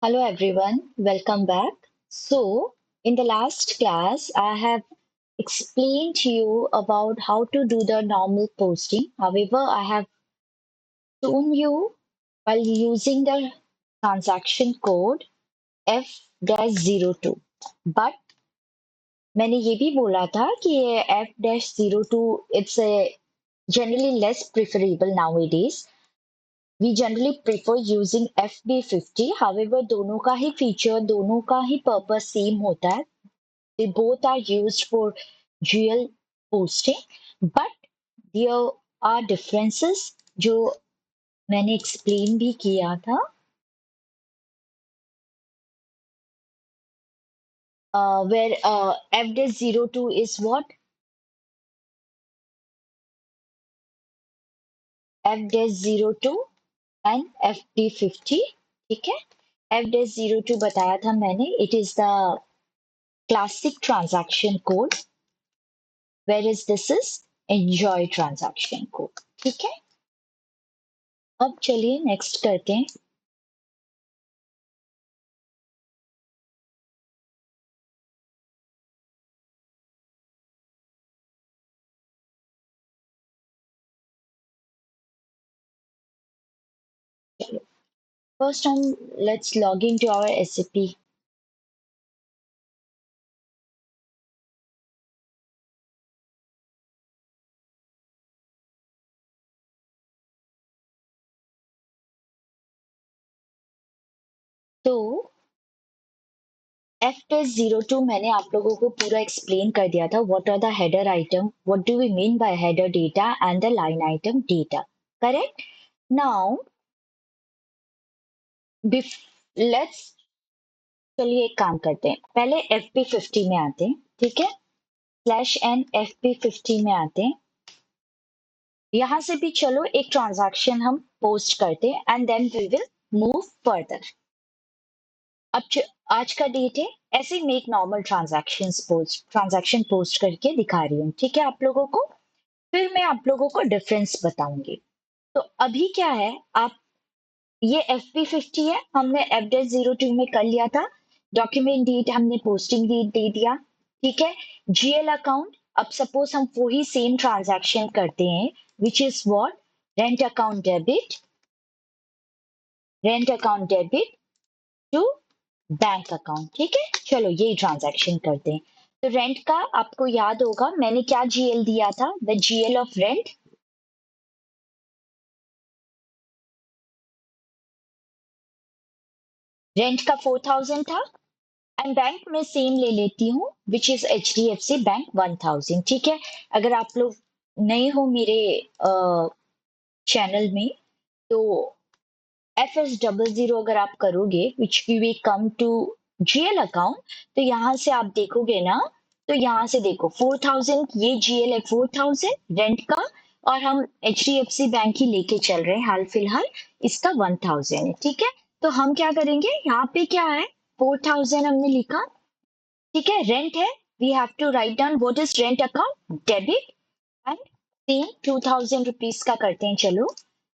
Hello everyone, welcome back. So, in the last class, I have explained to you about how to do the normal posting. However, I have shown you while using the transaction code F-02. But मैंने ये भी बोला था कि ये F-02 it's a generally less preferable nowadays. We generally prefer using FB50. However, दोनों का ही feature, दोनों का ही पर्पस सेम होता है. They both are used for GL posting, but there are differences जो मैंने explain भी किया था. Where FD02 is what? FD02 and FD50. ठीक है? FD02 बताया था मैंने. It is the classic transaction code, whereas this is enjoy transaction code. ठीक है? अब चलिए नेक्स्ट करते हैं. First, let's log into our SAP. तो F-02 मैंने आप लोगों को पूरा एक्सप्लेन कर दिया था. What are the header item, what do we mean by header data and the line item data. Correct. Now let's चलिए एक काम करते हैं. पहले FP50 में आते हैं. ठीक है. /n FP50 में आते हैं. यहां से भी चलो एक ट्रांजैक्शन हम पोस्ट करते हैं and then we will move further. अब आज का डेट है. ऐसे मेक नॉर्मल ट्रांजैक्शन पोस्ट करके दिखा रही हूँ. ठीक है आप लोगों को. फिर मैं आप लोगों को डिफरेंस बताऊंगी. तो अभी क्या है, आप ये FP50 है, हमने F-02 में कर लिया था. डॉक्यूमेंट डेट हमने पोस्टिंग डेट दे दिया. ठीक है. GL अकाउंट, अब सपोज हम वही सेम ट्रांजैक्शन करते हैं which is what, rent account debit to bank account. ठीक है. चलो यही ट्रांजैक्शन करते हैं. तो रेंट का आपको याद होगा मैंने क्या GL दिया था. The GL of rent, rent का 4000 था. एंड बैंक में सेम ले लेती हूँ विच इज HDFC बैंक 1000. ठीक है. अगर आप लोग नए हो मेरे चैनल में तो FS00 अगर आप करोगे which we come to GL account, तो यहाँ से आप देखोगे ना, तो यहाँ से देखो 4000 ये GL है, 4000 रेंट का, और हम HDFC बैंक ही लेके चल रहे हैं हाल फिलहाल. इसका 1000 है. ठीक है. तो हम क्या करेंगे, यहाँ पे क्या है, 4000 हमने लिखा. ठीक है. रेंट है, we have to write down what is rent account debit and same 2000 rupees का करते हैं. चलो.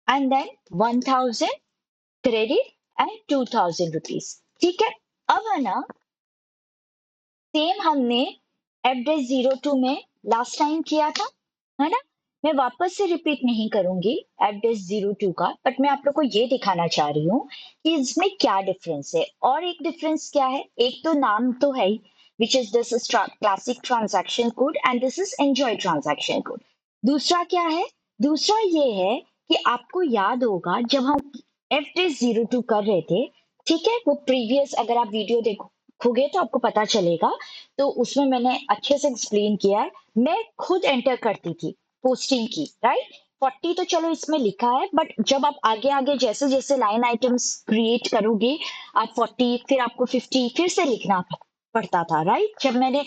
And then 1000 credit and 2000 rupees. ठीक है. अब है ना, सेम हमने F-02 में लास्ट टाइम किया था, है ना. मैं वापस से रिपीट नहीं करूंगी F-02 का, बट मैं आप लोग को ये दिखाना चाह रही हूँ कि इसमें क्या डिफरेंस है. और एक डिफरेंस क्या है, एक तो नाम तो है ही which is this is classic transaction code and this is enjoy transaction code. दूसरा क्या है, दूसरा ये है कि आपको याद होगा जब हम F-02 कर रहे थे, ठीक है, वो प्रीवियस अगर आप वीडियो देखोगे तो आपको पता चलेगा. तो उसमें मैंने अच्छे से एक्सप्लेन किया है. मैं खुद एंटर करती थी पोस्टिंग की, राइट. 40 तो चलो इसमें लिखा है, बट जब आप आगे आगे जैसे जैसे लाइन आइटम्स क्रिएट करोगे, आप 40 फिर आपको 50 फिर से लिखना पड़ता था, राइट. जब मैंने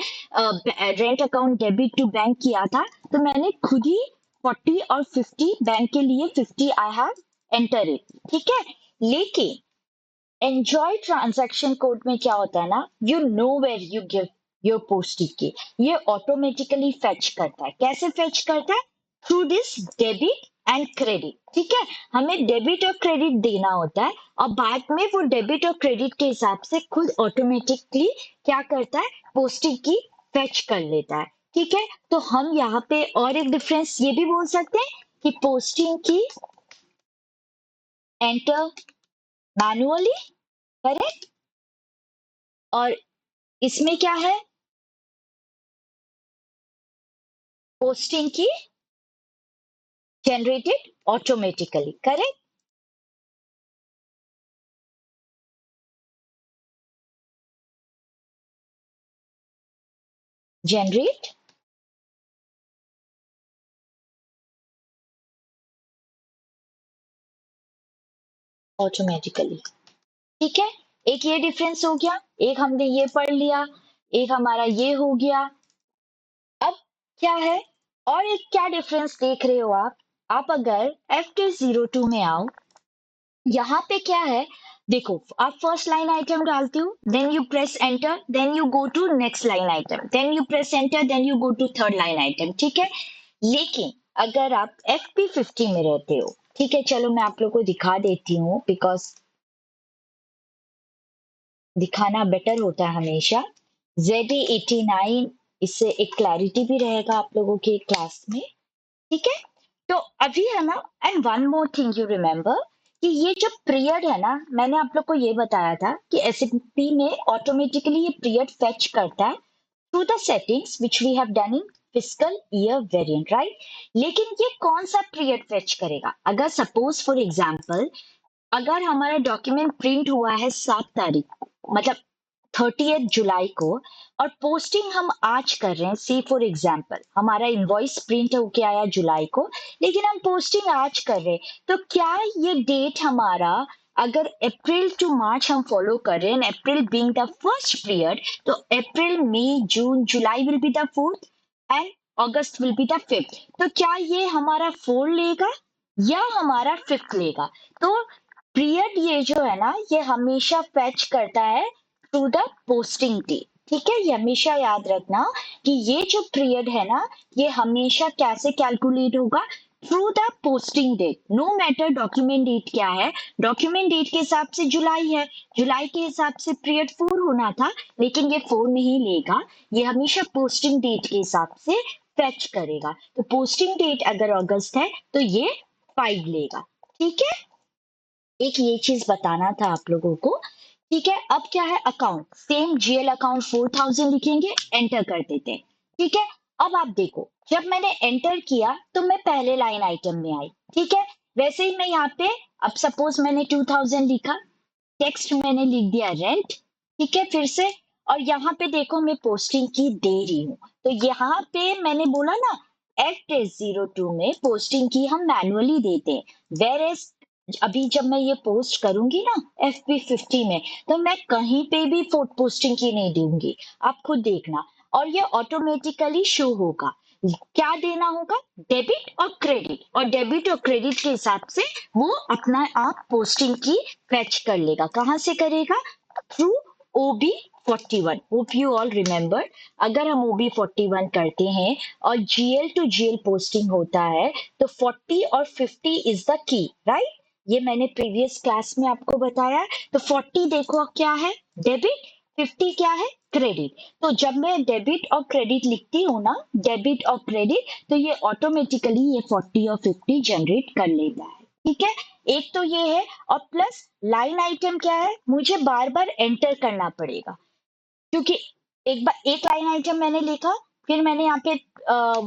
rent account debit to bank किया था तो मैंने खुद ही 40 और 50 बैंक के लिए 50 आई हैव एंटर इट. ठीक है. लेकिन एंजॉय ट्रांजैक्शन कोड में क्या होता है ना, you know where you give your posting की, ये ऑटोमेटिकली फेच करता है. कैसे फेच करता है, through this debit and credit, ठीक है। हमें डेबिट और क्रेडिट देना होता है और बाद में वो डेबिट और क्रेडिट के हिसाब से खुद ऑटोमेटिकली क्या करता है, पोस्टिंग की फेच कर लेता है, ठीक है। तो हम यहाँ पे और एक डिफरेंस ये भी बोल सकते हैं कि पोस्टिंग की एंटर मैनुअली, करेक्ट, और इसमें क्या है, पोस्टिंग की generated automatically, correct, generate automatically, ठीक है। एक ये डिफरेंस हो गया, एक हमने ये पढ़ लिया, एक हमारा ये हो गया। अब क्या है, और एक क्या डिफरेंस देख रहे हो आप अगर F202 में आओ, यहाँ पे क्या है, देखो आप फर्स्ट लाइन आइटम डालते हो, then you press enter, then you go to next line item, then you press enter, then you go to third line item, ठीक है। लेकिन अगर आप FP50 में रहते हो, ठीक है, चलो मैं आप लोग को दिखा देती हूँ, बिकॉज दिखाना बेटर होता है हमेशा। ZA89, इससे एक क्लैरिटी भी रहेगा आप लोगों के क्लास में, ठीक है। तो अभी है ना, and one more thing you remember कि ये जो पीरियड है ना, मैंने आप लोग को ये बताया था कि एसएपी में ऑटोमेटिकली ये पीरियड फेच करता है through the settings which we have done in fiscal year variant, right. लेकिन ये कौन सा पीरियड फेच करेगा, अगर सपोज फॉर एग्जांपल अगर हमारा डॉक्यूमेंट प्रिंट हुआ है 7 तारीख, मतलब 30 जुलाई को, और पोस्टिंग हम आज कर रहे हैं, सी फॉर एग्जाम्पल हमारा इनवॉइस प्रिंट होके आया जुलाई को, लेकिन हम पोस्टिंग आज कर रहे हैं, तो क्या ये डेट हमारा, अगर अप्रैल टू मार्च हम फॉलो कर रहे हैं, April being the first period, तो April May June July will be the fourth and August will be the fifth, तो क्या ये हमारा फोर लेगा या हमारा फिफ्थ लेगा। तो पीरियड ये जो है ना, ये हमेशा फेच करता है थ्रू द पोस्टिंग डेट, ठीक है। ये हमेशा याद रखना कि ये जो पीरियड है ना, ये हमेशा कैसे कैलकुलेट होगा, through the posting date, no matter document date क्या है। डॉक्यूमेंट डेट के हिसाब से जुलाई है, जुलाई के हिसाब से पीरियड फोर होना था, लेकिन ये फोर नहीं लेगा, ये हमेशा पोस्टिंग डेट के हिसाब से फेच करेगा। तो पोस्टिंग डेट अगर अगस्त है तो ये फाइव लेगा, ठीक है। एक ये चीज बताना था आप लोगों को, ठीक है। अब क्या है, अकाउंट सेम जीएल अकाउंट 4000 लिखेंगे, एंटर कर देते हैं, ठीक है। अब आप देखो, जब मैंने एंटर किया तो मैं पहले लाइन आइटम में आई, ठीक है। वैसे ही मैं यहाँ पे, अब सपोज मैंने 2000 लिखा, टेक्स्ट मैंने लिख दिया रेंट, ठीक है, फिर से, और यहाँ पे देखो मैं पोस्टिंग की दे रही हूँ, तो यहाँ पे मैंने बोला ना, F02 में पोस्टिंग की हम मैनुअली देते हैं, वेर एज अभी जब मैं ये पोस्ट करूंगी ना FP50 में, तो मैं कहीं पे भी पोस्टिंग की नहीं दूंगी, आप खुद देखना, और ये ऑटोमेटिकली शो होगा। क्या देना होगा, डेबिट और क्रेडिट, और डेबिट और क्रेडिट के हिसाब से वो अपना आप पोस्टिंग की फेच कर लेगा। कहाँ से करेगा, through OB41, hope you all remember. अगर हम OB41 करते हैं और GL टू GL पोस्टिंग होता है, तो 40 और 50 इज द की, राइट। ये मैंने प्रीवियस क्लास में आपको बताया। तो 40 देखो क्या है, डेबिट, 50 क्या है, क्रेडिट। तो जब मैं डेबिट और क्रेडिट लिखती हूँ ना, डेबिट और क्रेडिट, तो ये ऑटोमेटिकली ये 40 और 50 जनरेट कर लेता है, ठीक है। एक तो ये है, और प्लस लाइन आइटम क्या है, मुझे बार बार एंटर करना पड़ेगा, क्योंकि एक बार एक लाइन आइटम मैंने लिखा, फिर मैंने यहाँ पे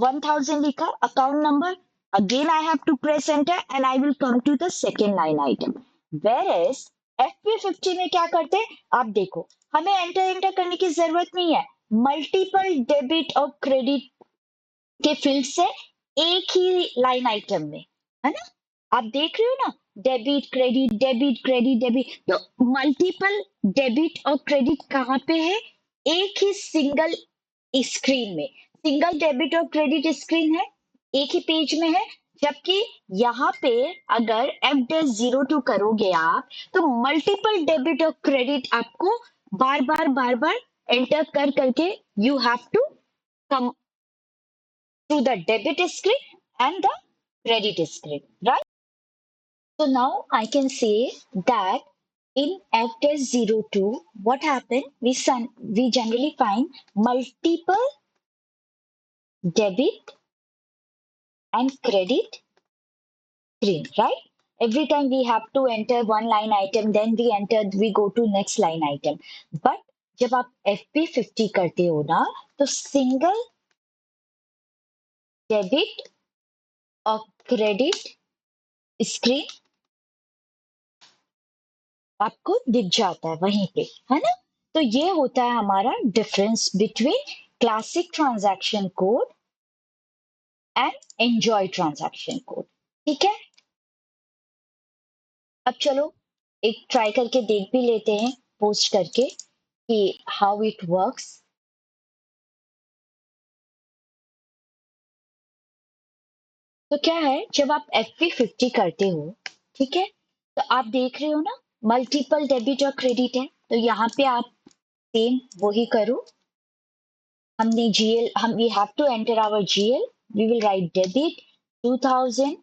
1000 लिखा account number, again I have to press enter and I will come to the second line item. Whereas FP50 में क्या करते हैं, आप देखो, हमें एंटर एंटर करने की जरूरत नहीं है, मल्टीपल डेबिट और क्रेडिट के फील्ड से एक ही लाइन आइटम में, है ना, आप देख रहे हो ना, debit credit debit credit debit, तो मल्टीपल डेबिट और क्रेडिट कहाँ पे है, एक ही सिंगल स्क्रीन में, सिंगल डेबिट और क्रेडिट स्क्रीन है, एक ही पेज में है। जबकि यहाँ पे अगर F-02 करोगे आप, तो मल्टीपल डेबिट और क्रेडिट आपको बार बार एंटर कर करके you have to come to the debit screen and the credit is credit, right? So now I can say that in F-02, what happened? We generally find multiple debit and credit screen, right? Every time we have to enter one line item, then we go to next line item. But जब आप FP50 करते हो ना, तो single debit और credit screen आपको दिख जाता है वहीं पे, है ना? तो ये होता है हमारा difference between classic transaction code and enjoy transaction code. ठीक है, अब चलो एक ट्राई करके देख भी लेते हैं पोस्ट करके कि हाउ इट वर्क्स। तो क्या है, जब आप FP50 करते हो, ठीक है, तो आप देख रहे हो ना मल्टीपल डेबिट और क्रेडिट है, तो यहाँ पे आप सेम वही करो। हमने GL, हम we have to enter our GL, we will write debit 2000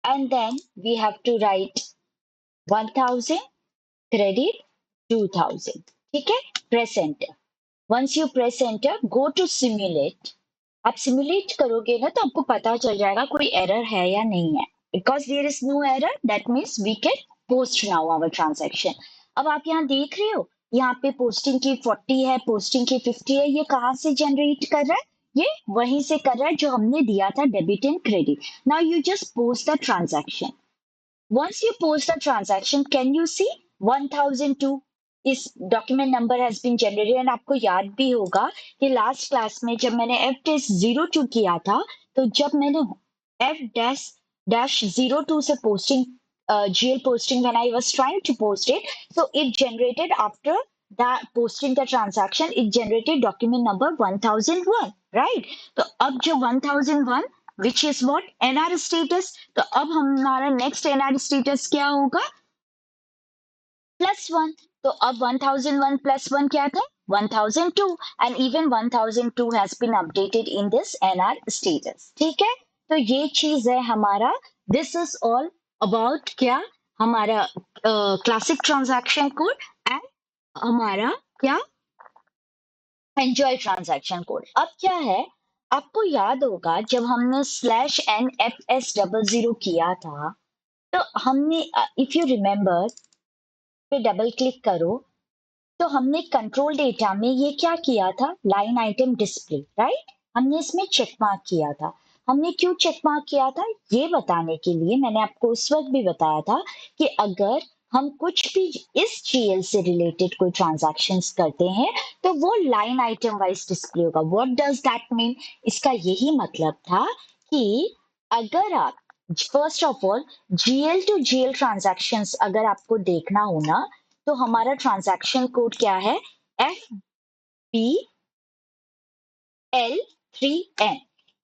and then we have to write 1000 credit 2000। ठीक है, press enter। once you press enter, go to simulate। आप सिमुलेट करोगे ना तो आपको पता चल जाएगा कोई एरर है या नहीं है। Because there is no error, that means we can post now our transaction. अब आप यहाँ देख रहे हो, यहाँ पे पोस्टिंग की 40 है, पोस्टिंग की 50 है, ये कहाँ से जनरेट कर रहा है? ये वहीं से कर रहा है जो हमने दिया था debit and credit. Now you just post the transaction. Once you post the transaction, can you see 1002 इस document number has been generated. And आपको याद भी होगा कि लास्ट क्लास में जब मैंने F-02 किया था, तो जब मैंने F-02 से posting GL posting, when I was trying to post it, so it generated after that posting the transaction, it generated document number 1001, right? तो अब जो 1001 which is what NR status, तो अब हमारा नेक्स्ट NR status क्या होगा? +1। तो अब 1001 +1 क्या था? 1002। And even 1002 has been updated in this NR status। ठीक है, तो ये चीज है हमारा। दिस इज ऑल अबाउट क्या, हमारा क्लासिक ट्रांजैक्शन कोड एंड हमारा क्या, एंजॉय ट्रांजैक्शन कोड। अब क्या है, आपको याद होगा जब हमने /NFS00 किया था, तो हमने इफ यू रिमेम्बर पे डबल क्लिक करो, तो हमने कंट्रोल डेटा में ये क्या किया था, लाइन आइटम डिस्प्ले, राइट? हमने इसमें चेक मार्क किया था। हमने क्यों चेक मार्क किया था, ये बताने के लिए मैंने आपको उस वक्त भी बताया था कि अगर हम कुछ भी इस GL से रिलेटेड कोई ट्रांजैक्शंस करते हैं तो वो लाइन आइटम वाइज डिस्प्ले होगा। What does that mean? इसका यही मतलब था कि अगर आप first of all GL to GL transactions अगर आपको देखना हो ना, तो हमारा ट्रांजैक्शन कोड क्या है, FPL3N।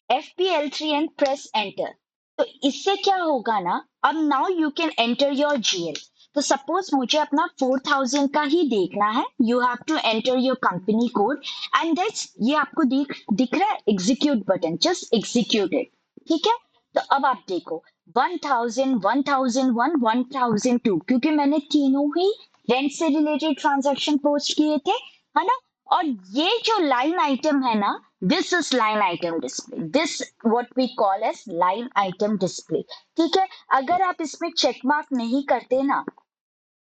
FPL3N press enter. तो इससे क्या होगा ना, अब now you can enter your GL। तो सपोज मुझे अपना 4000 का ही देखना है, you have to enter your company code and that's, ये आपको दिख रहा है execute button, just execute it. ठीक है, तो अब आप देखो 1000 1001 1002, क्योंकि मैंने तीनों ही रेंट से रिलेटेड ट्रांजैक्शन पोस्ट किए थे, है ना? और ये जो लाइन आइटम है ना, this is line item display, this what we call as line item display. ठीक है, अगर आप इसमें चेक मार्क नहीं करते ना,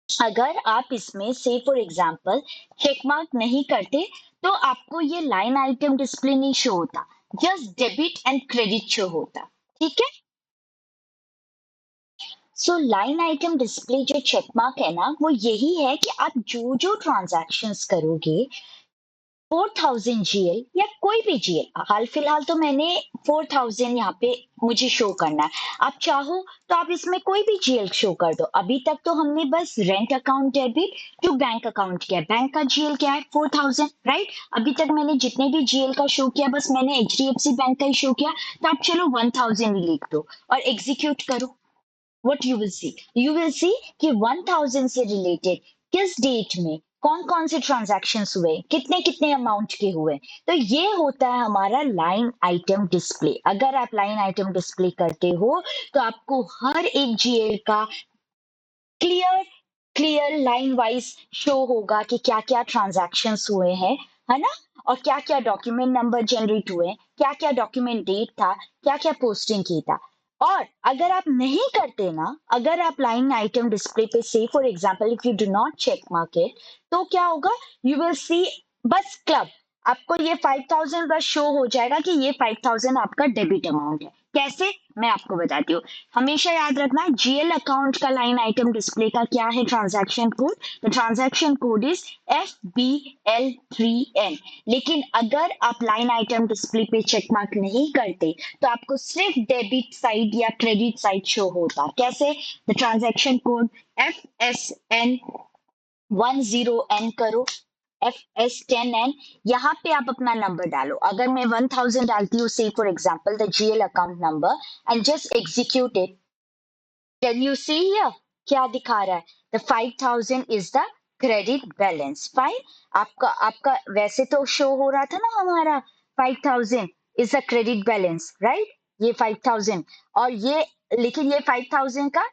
अगर आप इसमें से फॉर एग्जांपल चेक मार्क नहीं करते, तो आपको ये लाइन आइटम डिस्प्ले नहीं शो होता, just debit and credit show होता। ठीक है, सो लाइन आइटम डिस्प्ले जो चेक मार्क है ना, वो यही है कि आप जो जो ट्रांजैक्शंस करोगे 4000 GL या कोई भी GL, हाल फिलहाल तो मैंने 4000 यहाँ पे मुझे शो करना है, आप चाहो तो आप इसमें कोई भी GL शो कर दो। अभी तक तो हमने बस rent account debit to bank account किया, बैंक का GL क्या है 4000, राइट? अभी तक मैंने जितने भी GL का शो किया, बस मैंने HDFC बैंक का ही शो किया, तो आप चलो 1000 ही लिख दो और एग्जीक्यूट करो। what you will see, you will see कि 1000 से रिलेटेड किस डेट में कौन कौन से ट्रांजैक्शंस हुए, कितने कितने अमाउंट के हुए। तो ये होता है हमारा लाइन आइटम डिस्प्ले। अगर आप लाइन आइटम डिस्प्ले करते हो तो आपको हर एक जीएल का clear clear line wise show होगा कि क्या क्या ट्रांजैक्शंस हुए हैं, है ना, और क्या क्या डॉक्यूमेंट नंबर जनरेट हुए, क्या क्या डॉक्यूमेंट डेट था, क्या क्या पोस्टिंग की था। और अगर आप नहीं करते ना, अगर आप लाइन आइटम डिस्प्ले पे से for example if you do not check market, तो क्या होगा, यू विल सी बस क्लब, आपको ये 5000 बस शो हो जाएगा कि ये 5000 आपका डेबिट अमाउंट है। कैसे, मैं आपको बताती हूँ। हमेशा याद रखना, जीएल अकाउंट का लाइन आइटम डिस्प्ले का क्या है transaction code, the transaction code is FBL3N। लेकिन अगर आप लाइन आइटम डिस्प्ले पे चेक मार्क नहीं करते तो आपको सिर्फ डेबिट साइड या क्रेडिट साइड शो होता। कैसे, द ट्रांजैक्शन कोड FSN10N करो, FS10N, यहाँ पे आप अपना नंबर डालो। अगर मैं 1000 डालती हूँ, से for example the GL account number, and just execute it, can you see here क्या दिखा रहा है, the 5000 is the credit balance. Fine, आपका आपका वैसे तो शो हो रहा था ना हमारा 5000 is the credit balance, right, ये 5000, और ये, लेकिन ये 5000 का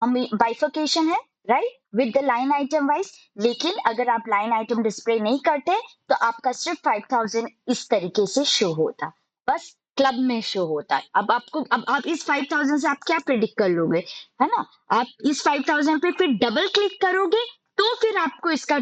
हम बाइफर्केशन है, right, with the line item wise. लेकिन अगर आप लाइन आइटम डिस्प्ले नहीं करते तो आपका सिर्फ 5000 इस तरीके से शो होता, बस क्लब में शो होता है। अब आपको, अब आप इस 5000 से आप क्या प्रिडिक्ट कर लोगे, है ना, आप इस 5000 पे फिर डबल क्लिक करोगे तो फिर आपको इसका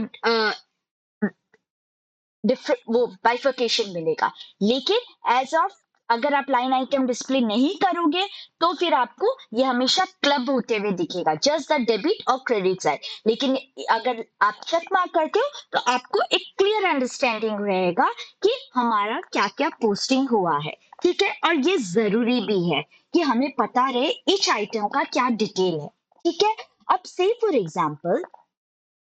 डिफरेंट वो बाइफर्केशन मिलेगा। लेकिन एज ऑफ, अगर आप लाइन आइटम डिस्प्ले नहीं करोगे तो फिर आपको ये हमेशा क्लब होते हुए दिखेगा, जस्ट द डेबिट और क्रेडिट साइड। लेकिन अगर आप चेक मार्क करते हो तो आपको एक क्लियर अंडरस्टैंडिंग रहेगा कि हमारा क्या क्या पोस्टिंग हुआ है, ठीक है। और ये जरूरी भी है कि हमें पता रहे ईच आइटम का क्या डिटेल है, ठीक है। अब से फॉर एग्जाम्पल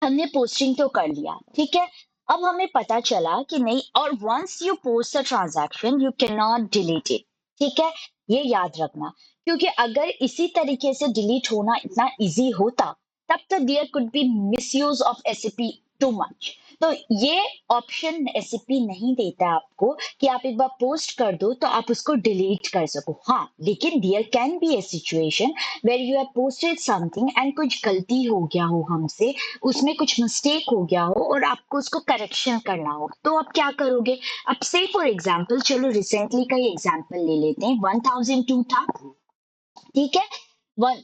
हमने पोस्टिंग तो कर लिया, ठीक है। अब हमें पता चला कि नहीं, और once you post a transaction you can not delete it, ठीक है, ये याद रखना। क्योंकि अगर इसी तरीके से डिलीट होना इतना इजी होता तब तो there could be misuse of SAP too much. तो ये ऑप्शन एसएपी नहीं देता आपको कि आप एक बार पोस्ट कर दो तो आप उसको डिलीट कर सको। हाँ, लेकिन there can be a situation where you have posted something and कुछ गलती हो गया हो हमसे, उसमें कुछ मिस्टेक हो गया हो और आपको उसको करेक्शन करना हो, तो आप क्या करोगे। अब से फॉर एग्जांपल, चलो रिसेंटली का ही एग्जांपल ले लेते हैं, 1002 था, ठीक है,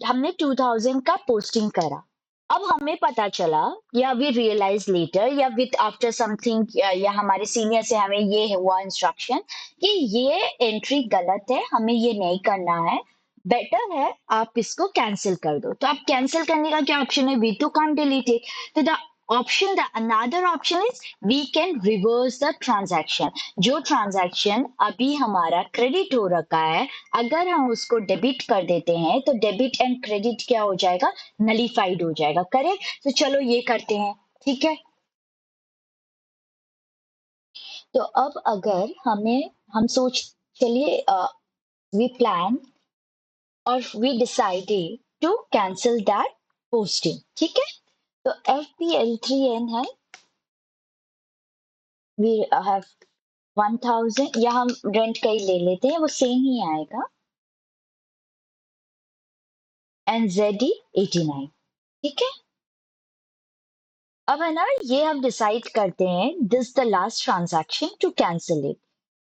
हमने 2000 का पोस्टिंग करा। अब हमें पता चला, या वी रियलाइज लेटर, या विद आफ्टर समथिंग, या हमारे सीनियर से हमें ये हुआ इंस्ट्रक्शन कि ये एंट्री गलत है, हमें ये नहीं करना है, बेटर है आप इसको कैंसिल कर दो। तो आप कैंसिल करने का क्या ऑप्शन है, we too can't delete it, तो the option, the another option is we can reverse the transaction. जो ट्रांजैक्शन अभी हमारा क्रेडिट हो रखा है, अगर हम उसको डेबिट कर देते हैं तो डेबिट एंड क्रेडिट क्या हो जाएगा, नलीफाइड हो जाएगा, करेक्ट। तो चलो ये करते हैं, ठीक है। तो अब अगर हमें, हम सोच, चलिए, वी प्लान और we decided to cancel that posting, ठीक है। तो FPL3N है, वी हैव 1000, या हम रेंट का ही ले लेते हैं, वो सेम ही आएगा, एंड ZD89, ठीक है। अब है ना, ये हम डिसाइड करते हैं this the last transaction to cancel it.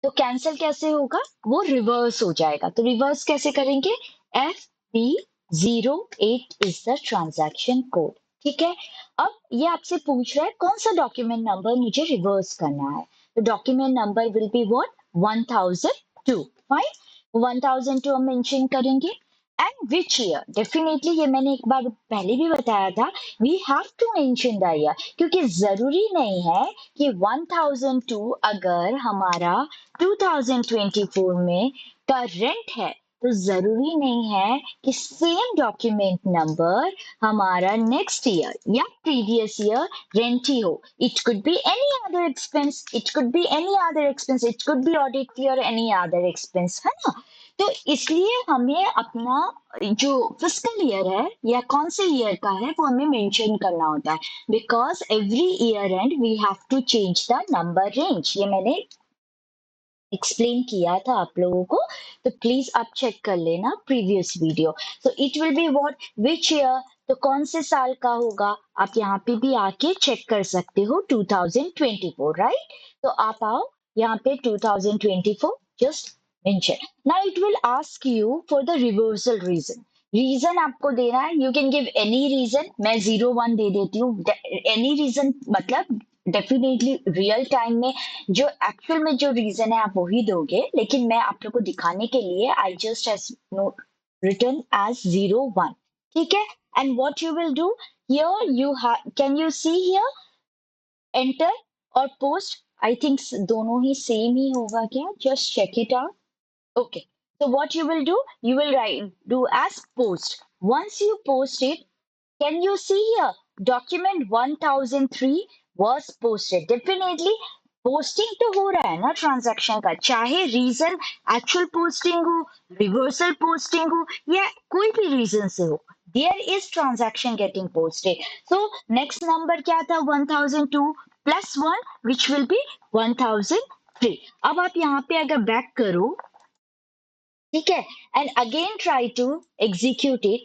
तो कैंसिल कैसे होगा, वो रिवर्स हो जाएगा। तो रिवर्स कैसे करेंगे, FB08 is the transaction code, ठीक है। अब ये आपसे पूछ रहा है कौन सा डॉक्यूमेंट नंबर मुझे रिवर्स करना है। तो document number will be what, 1002, fine, 1002 हम मेंशन करेंगे। एंड विच ईयर, डेफिनेटली ये मैंने एक बार पहले भी बताया था, we have to mention the year, क्योंकि जरूरी नहीं है कि 1002 अगर हमारा 2024 में का रेंट है तो जरूरी नहीं है कि सेम डॉक्यूमेंट नंबर हमारा नेक्स्ट ईयर या प्रीवियस ईयर रेंट ही हो। It could be any other expense, it could be any other expense, it could be audit fee और एनी अदर एक्सपेंस, है ना। तो इसलिए हमें अपना जो फिस्कल ईयर है या कौन से ईयर का है वो हमें मेंशन करना होता है, because every year end we have to change the number range. ये मैंने एक्सप्लेन किया था आप लोगों को, तो प्लीज आप चेक कर लेना previous video. So it will be what, which year, तो कौन से साल का होगा, आप यहाँ पे भी आके चेक कर सकते हो 2024, राइट। तो आप आओ यहाँ पे 2024 just mention. Now it will ask you for the reversal reason. Reason आपको देना है, you can give any reason, मैं 01 दे देती हूँ। एनी रीजन मतलब डेफिनेटली रियल टाइम में जो एक्चुअल में जो रीजन है आप वही दोगे, लेकिन मैं आप लोग को दिखाने के लिए I just has note written as 01, ठीक है। And what you will do here, you can you see here enter और पोस्ट, आई थिंक दोनों ही सेम ही होगा क्या, just check it out. Okay. So what you will do, you will write do as post. Once you post it, can you see here? Document 1003 was posted. Definitely posting तो हो रहा है ना ट्रांजैक्शन का, चाहे रीजन एक्चुअल पोस्टिंग हो, reversal posting हो या कोई भी रीजन से हो, there is transaction getting posted. So next number क्या था, 1002 प्लस 1 विच विल बी 1003। अब आप यहाँ पे अगर बैक करो, ठीक है, and again try to execute it,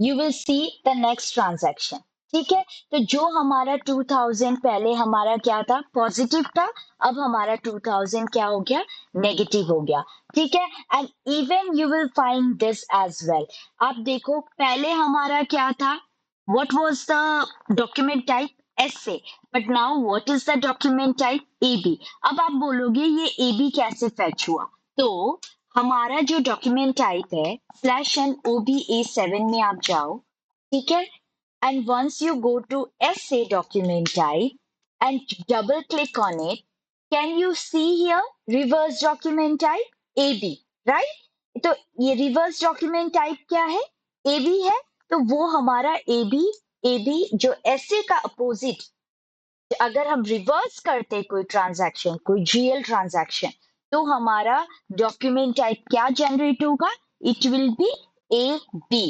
you will see the next transaction, ठीक है। तो जो हमारा 2000 पहले हमारा क्या था, पॉजिटिव था, अब हमारा 2000 क्या हो गया, नेगेटिव हो गया, ठीक है। And even you will find this as well. आप देखो पहले हमारा क्या था, what was the document type, essay, but now what is the document type, ab। अब आप बोलोगे ये ab कैसे fetch हुआ, तो हमारा जो डॉक्यूमेंट टाइप है स्लैश एन OBA7 में आप जाओ, ठीक है। And once you go to SA document type and double click on it, can you see here reverse document type AB, right. तो ये रिवर्स डॉक्यूमेंट टाइप क्या है, AB है। तो वो हमारा AB जो SA का अपोजिट, अगर हम रिवर्स करते कोई ट्रांजैक्शन, कोई GL ट्रांजैक्शन, तो हमारा डॉक्यूमेंट टाइप क्या जनरेट होगा, इट विल बी AB।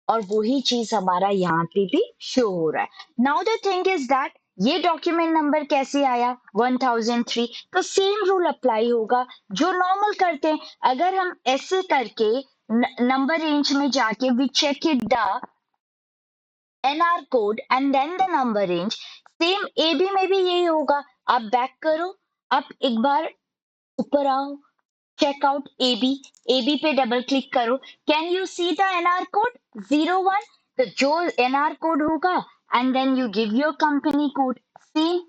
और वही चीज हमारा यहाँ पे भी शो हो रहा है। Now the thing is that ये डॉक्यूमेंट नंबर कैसे आया 1003, तो सेम रूल अप्लाई होगा जो नॉर्मल करते हैं। अगर हम ऐसे करके नंबर रेंज में जाके we check it the NR code and then the number range, same AB में भी यही होगा। आप बैक करो, आप एक बार ऊपर आओ, चेक आउट AB पे डबल क्लिक करो, can you see the NR code 01, तो जो NR कोड होगा and then you give your company code, same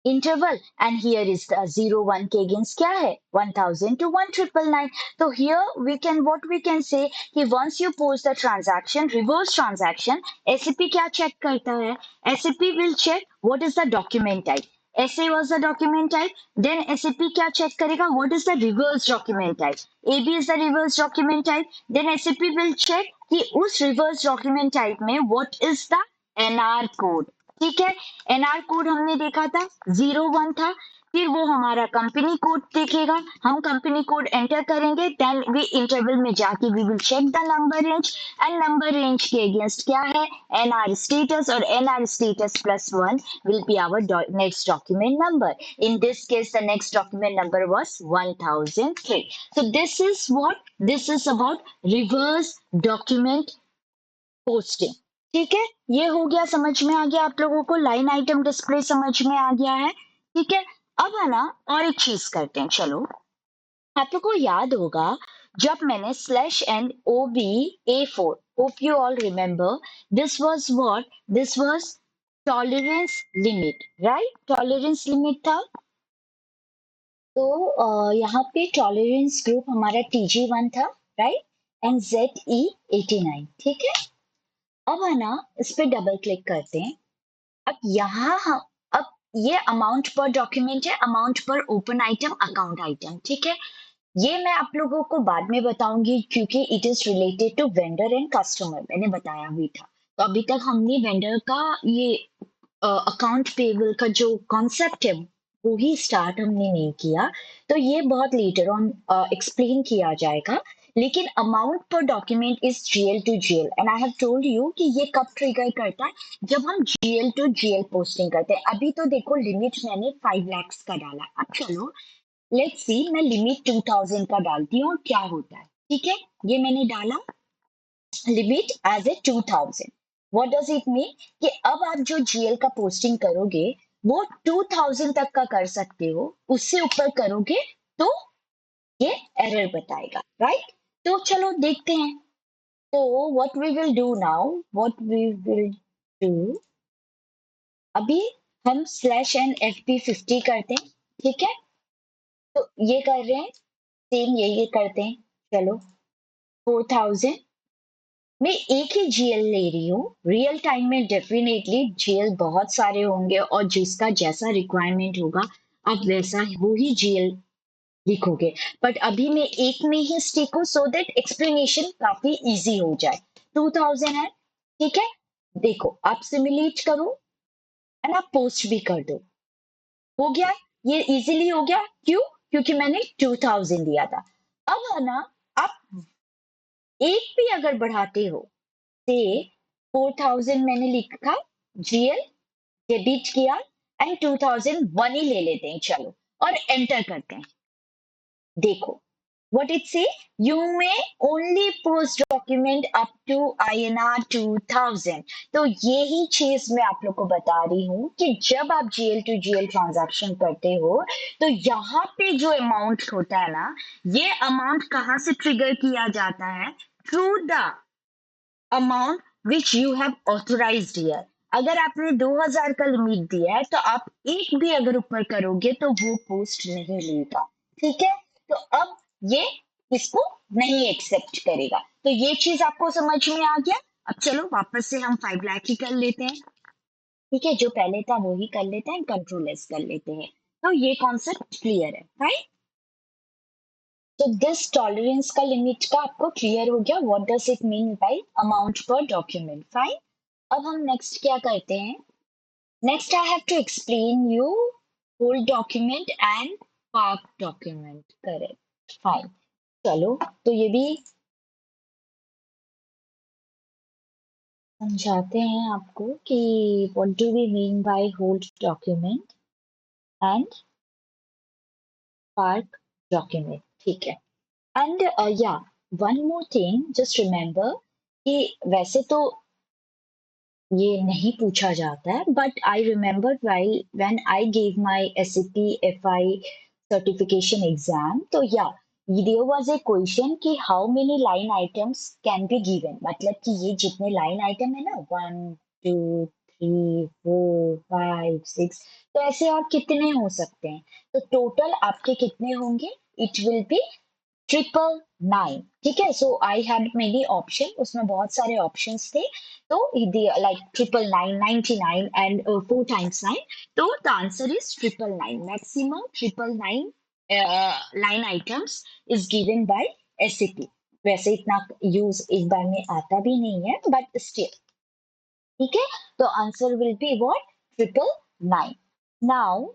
interval, and here is the 01 के against क्या है 1000 to 1999। तो here we can, what we can say कि once you post the transaction, reverse transaction, SAP क्या check करता है, SAP will check what is the document type, SA was the document type, then SAP क्या check करेगा, what is the reverse document type, AB is the reverse document type, then SAP will check कि उस reverse document type में what is the NR code, ठीक है। NR code हमने देखा था 01 था, फिर वो हमारा कंपनी कोड देखेगा, हम कंपनी कोड एंटर करेंगे, देन वी इंटरवल में जाके we will check the number range, and number range के अगेंस्ट क्या है NR स्टेटस, और NR status plus 1 will be our next document number. In this case the next document number was 1003। So this is what, this is about reverse document posting, ठीक है। ये हो गया, समझ में आ गया आप लोगों को, लाइन आइटम डिस्प्ले समझ में आ गया है, ठीक है। अब है ना और एक चीज करते हैं, चलो आप लोगों को याद होगा जब मैंने slash and OBA4, hope you all remember, this was what, this was tolerance limit, right, tolerance limit था। तो यहाँ पे टॉलरेंस ग्रुप हमारा TG1 था, राइट, एंड ZE89, ठीक है। अब है ना इस पे डबल क्लिक करते हैं। अब यहाँ हम, अब ये अमाउंट पर डॉक्यूमेंट है, अमाउंट पर ओपन आइटम, अकाउंट आइटम, ठीक है। ये मैं आप लोगों को बाद में बताऊंगी क्योंकि it is related to vendor and customer, मैंने बताया भी था। तो अभी तक हमने वेंडर का ये अकाउंट पेबल का जो कॉन्सेप्ट है वो ही स्टार्ट हमने नहीं किया, तो ये बहुत लेटर ऑन एक्सप्लेन किया जाएगा। लेकिन अमाउंट पर document is GL to GL and I have told you कि ये कब ट्रिगर करता है, जब हम जीएल टू जीएल पोस्टिंग करते हैं। अभी तो देखो लिमिट मैंने 5 lakhs का डाला, अब चलो लेट्स सी मैं लिमिट 2000 का डालती हूँ और क्या होता है। ठीक है, ये मैंने डाला limit as a 2000। What does it mean कि अब आप जो जीएल का पोस्टिंग करोगे वो 2000 तक का कर सकते हो, उससे ऊपर करोगे तो ये एरर बताएगा, राइट। तो चलो देखते हैं। तो what we will do now, what we will do, अभी हम स्लैश एन एफ पी 50 करते हैं। ठीक है, तो ये कर रहे हैं, सेम ये करते हैं। चलो 4000 मैं एक ही जीएल ले रही हूँ। रियल टाइम में डेफिनेटली जीएल बहुत सारे होंगे और जिसका जैसा रिक्वायरमेंट होगा आप वैसा वो ही जीएल लिखोगे, बट अभी मैं एक में ही स्टिक हूँ सो दैट एक्सप्लेनेशन काफी इजी हो जाए। 2000 है, ठीक है। देखो आप सिमुलेट करो एंड आप पोस्ट भी कर दो। हो गया, ये इजीली हो गया। क्यों? क्योंकि मैंने 2000 दिया था। अब है ना, आप एक भी अगर बढ़ाते हो से 4000 मैंने लिखा, जीएल डेबिट किया एंड 2001 ही ले लेते हैं चलो, और एंटर करते हैं। देखो what it say, you may only post document up to INR 2000। तो यही चीज मैं आप लोग को बता रही हूँ कि जब आप जीएल टू जीएल ट्रांजैक्शन करते हो तो यहाँ पे जो अमाउंट होता है ना, ये अमाउंट कहाँ से ट्रिगर किया जाता है, through the amount which you have authorised here. अगर आपने 2000 का लिमिट दिया है तो आप एक भी अगर ऊपर करोगे तो वो पोस्ट नहीं लेगा। ठीक है, तो अब ये इसको नहीं एक्सेप्ट करेगा। तो ये चीज आपको समझ में आ गया। अब चलो वापस से हम 5 लाख ही कर लेते हैं। ठीक है, जो पहले था वो ही कर लेते हैं, कंट्रोल एस कर लेते हैं। तो ये कॉन्सेप्ट क्लियर है, राइट। तो दिस टॉलरेंस का लिमिट का आपको क्लियर हो गया, what does it mean by amount पर डॉक्यूमेंट, फाइन। अब हम नेक्स्ट क्या करते हैं, next I have to explain you whole document and park document, correct, fine. चलो तो ये भी समझाते हैं आपको कि what do we mean by hold document and park document. ठीक है, एंड या one more thing, just remember कि वैसे तो ये नहीं पूछा जाता है, but I remember while when I gave my SCP FI certification exam, तो या देयर वाज ए क्वेश्चन कि how many line items can be given, मतलब कि ये जितने लाइन आइटम है ना, 1 2 3 4 5 6, तो ऐसे और कितने हो सकते हैं, तो टोटल आपके कितने होंगे, इट विल बी 999। ठीक है, सो आई हैड मेनी ऑप्शन, उसमें बहुत सारे ऑप्शंस थे, तो लाइक 999 एंड 4 times 9, तो the answer is 999, maximum 999 line items is given by SCP. वैसे इतना यूज एक बार में आता भी नहीं है, बट स्टिल ठीक है, तो answer will be what, 999। Now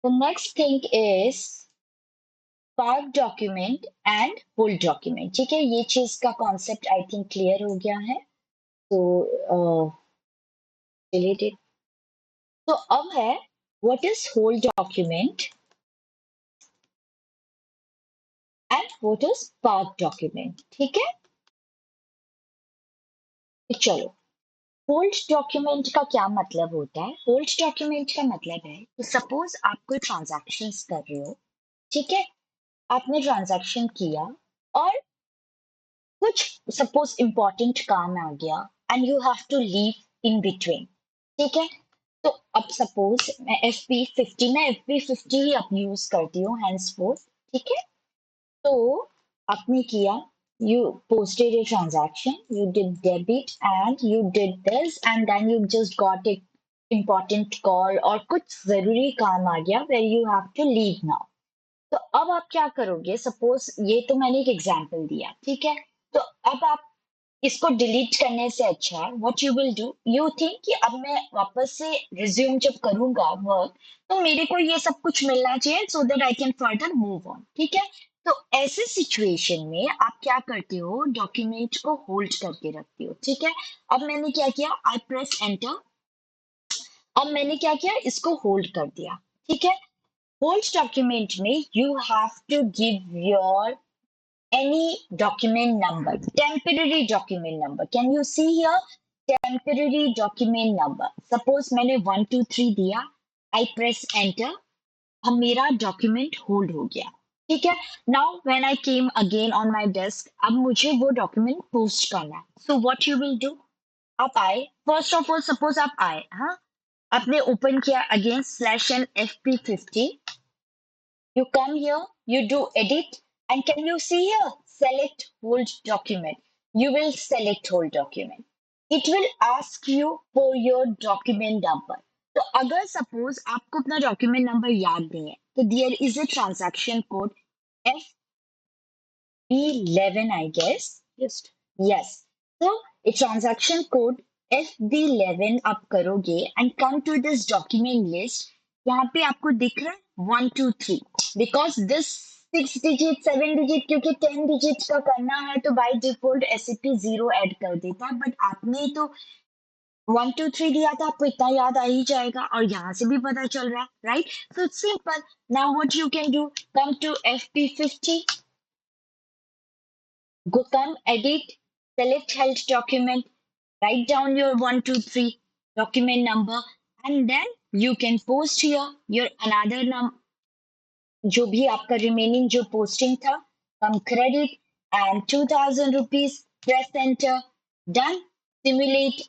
the next thing is park document and whole document. ठीक है, ये चीज का कॉन्सेप्ट आई थिंक क्लियर हो गया है। तो रिलेटेड, तो अब है what is whole document and what is park document. ठीक है, तो चलो होल्ड डॉक्यूमेंट का क्या मतलब होता है, होल्ड डॉक्यूमेंट का मतलब है कि सपोज आप कोई ट्रांजैक्शंस कर रहे हो, ठीक है, आपने ट्रांजैक्शन किया और कुछ सपोज इंपॉर्टेंट काम आ गया and you have to leave in between. ठीक है, तो अब सपोज मैं एफ पी 50, मैं एफ पी 50 ही अब यूज करती हूँ हैंड्स फोर्थ। ठीक है, तो आपने किया, you posted a transaction, you did debit and you did this and then you just got a important call और कुछ जरूरी काम आ गया where you have to leave now। तो अब आप क्या करोगे, सपोज ये तो मैंने एक एग्जांपल दिया, ठीक है, तो अब आप इसको डिलीट करने से अच्छा है what you will do, you think कि अब मैं वापस से रिज्यूम जब करूंगा वर्क तो मेरे को ये सब कुछ मिलना चाहिए so that I can further move on, ठीक है। तो ऐसे सिचुएशन में आप क्या करते हो, डॉक्यूमेंट को होल्ड करके रखते हो, ठीक है। अब मैंने क्या किया, आई प्रेस एंटर। अब मैंने क्या किया, इसको होल्ड कर दिया, ठीक है। होल्ड डॉक्यूमेंट में you have to give your any document number, temporary document number. Can you see here? Temporary document number. Suppose मैंने 123 दिया, I press enter, अब मेरा डॉक्यूमेंट होल्ड हो गया, ठीक है। Now when I came again on my desk, अब मुझे वो डॉक्यूमेंट पोस्ट करना है, so what you will do, आप आए, फर्स्ट ऑफ ऑल सपोज आप आए, हाँ, आपने ओपन किया again slash n FP50, you come here, you do edit, and can you see here? Select hold document. You will select hold document. It will ask you for your document number. तो अगर suppose आपको अपना document number याद नहीं है तो there is a transaction code FB11 I guess. Just yes. So a transaction code FB11 आप करोगे and come to this document list. यहाँ पे आपको दिख रहा है 123 because this 6 डिजिट 7 डिजिट क्योंकि 10 डिजिट का करना है तो बाय डिफॉल्ट SAP 0 ऐड कर देता है, बट आपने तो 123 दिया था, आपको इतना याद आ ही जाएगा और यहाँ से भी पता चल रहा है, right. So it's simple. Now what you can do, come to FP50, go come edit, select held document, write down your 123 document number, and then you can post here your another जो भी आपका remaining जो posting था, कम credit and 2000 rupees, press enter, done, simulate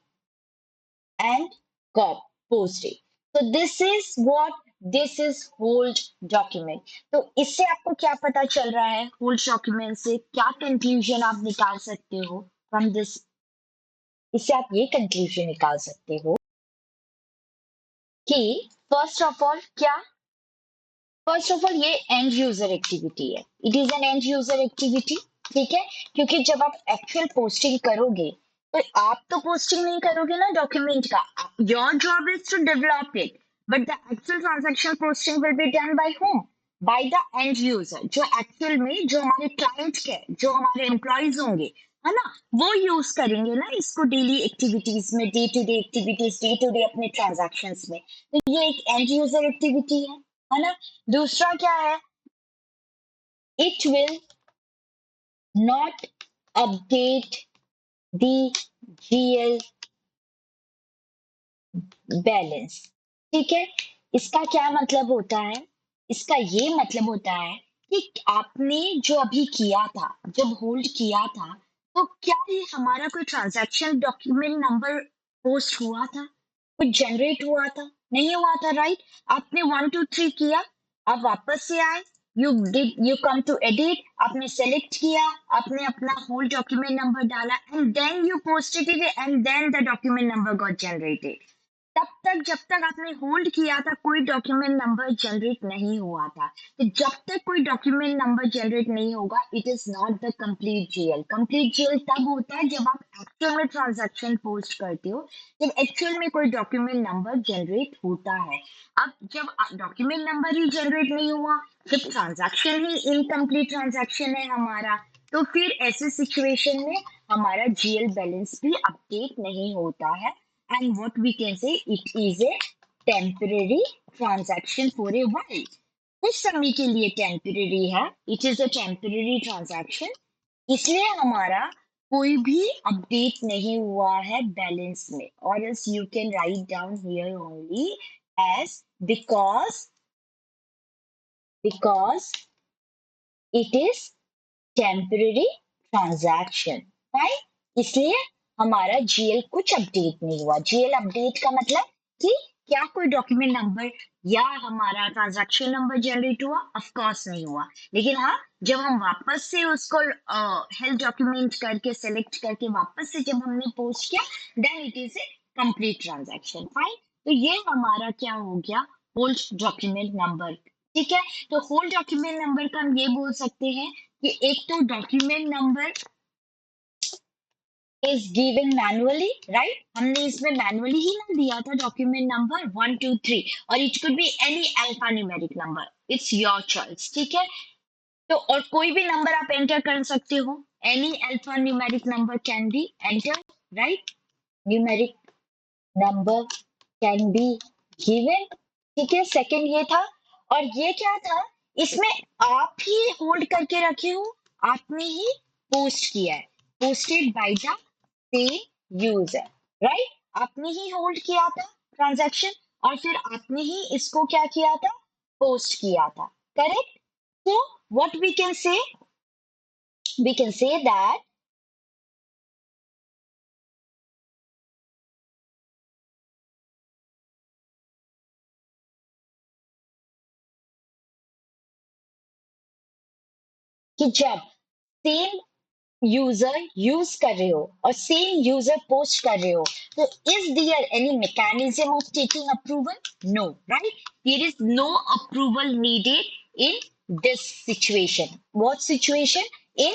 and cop posted. So this is what this is hold document. तो इससे आपको क्या पता चल रहा है, hold document से क्या कंक्लूजन आप निकाल सकते हो फ्रॉम दिस, इससे आप ये कंक्लूजन निकाल सकते हो कि फर्स्ट ऑफ ऑल क्या, फर्स्ट ऑफ ऑल ये एंड यूजर एक्टिविटी है, it is an and user activity, ठीक है। क्योंकि जब आप एक्चुअल पोस्टिंग करोगे तो आप तो पोस्टिंग नहीं करोगे ना डॉक्यूमेंट का, your job is to develop it, but the actual transaction posting will be done by home, by the end user, जो एक्चुअल में जो हमारे क्लाइंट्स के, जो हमारे एम्प्लॉयज होंगे, है ना, वो यूज करेंगे ना इसको डेली एक्टिविटीज में, day to day activities, day to day अपने ट्रांजैक्शंस में, तो ये एक एंड यूजर एक्टिविटी है ना। दूसरा क्या है, it will not update the GL balance, ठीक है। इसका क्या मतलब होता है, इसका ये मतलब होता है कि आपने जो अभी किया था, जब होल्ड किया था, तो क्या ये हमारा कोई ट्रांजैक्शन डॉक्यूमेंट नंबर पोस्ट हुआ था, कुछ जनरेट हुआ था, नहीं हुआ था, राइट। आपने 123 किया, आप वापस से आए, यू कम टू एडिट, आपने सेलेक्ट किया, आपने अपना होल डॉक्यूमेंट नंबर डाला and then you posted it and then the document number got generated. तब तक जब तक आपने होल्ड किया था कोई डॉक्यूमेंट नंबर जनरेट नहीं हुआ था, तो जब तक कोई डॉक्यूमेंट नंबर जनरेट नहीं होगा it is not the complete GL। Complete GL तब होता है जब आप एक्चुअल में ट्रांजैक्शन पोस्ट करते हो, जब एक्चुअल में कोई डॉक्यूमेंट नंबर जनरेट होता है। अब जब डॉक्यूमेंट नंबर ही जनरेट नहीं हुआ, जब ट्रांजैक्शन ही इनकम्प्लीट ट्रांजैक्शन है हमारा, तो फिर ऐसे सिचुएशन में हमारा GL बैलेंस भी अपडेट नहीं होता है, and what we can say it is a temporary transaction for a while, कुछ समय के लिए टेम्परेरी है, it is a temporary transaction, इसलिए हमारा कोई भी अपडेट नहीं हुआ है बैलेंस में, और else you can write down here only as because it is temporary transaction, right. इसलिए हमारा GL कुछ अपडेट नहीं हुआ। GL अपडेट का मतलब कि क्या कोई डॉक्यूमेंट नंबर या हमारा ट्रांजैक्शन नंबर जनरेट हुआ, ऑफ कोर्स नहीं हुआ, लेकिन हाँ, जब हम वापस से उसको हेल्थ डॉक्यूमेंट करके सेलेक्ट करके वापस से जब हमने पोस्ट किया, then it is a complete transaction, fine. तो ये हमारा क्या हो गया, होल्ड डॉक्यूमेंट नंबर, ठीक है। तो होल डॉक्यूमेंट नंबर का हम ये बोल सकते हैं कि एक तो document number is given manually, right? हमने इसमें मैनुअली ही ना दिया था डॉक्यूमेंट नंबर 123 और it could be any alpha numeric number, it's your choice, ठीक है? तो और कोई भी नंबर आप एंटर कर सकते हो, any alpha numeric number can be enter, right? Numeric number can be given, ठीक है? सेकंड ये था। और ये क्या था, इसमें आप ही होल्ड करके रखे हो, आपने ही पोस्ट किया है, posted by the same user, right? आपने ही होल्ड किया था ट्रांजैक्शन और फिर आपने ही इसको क्या किया था, पोस्ट किया था, correct? So what we can say that कि जब सेम यूजर यूज कर रहे हो और सेम यूजर पोस्ट कर रहे हो, तो is there any mechanism of taking approval? No, right? There is no approval needed in this situation. What situation? In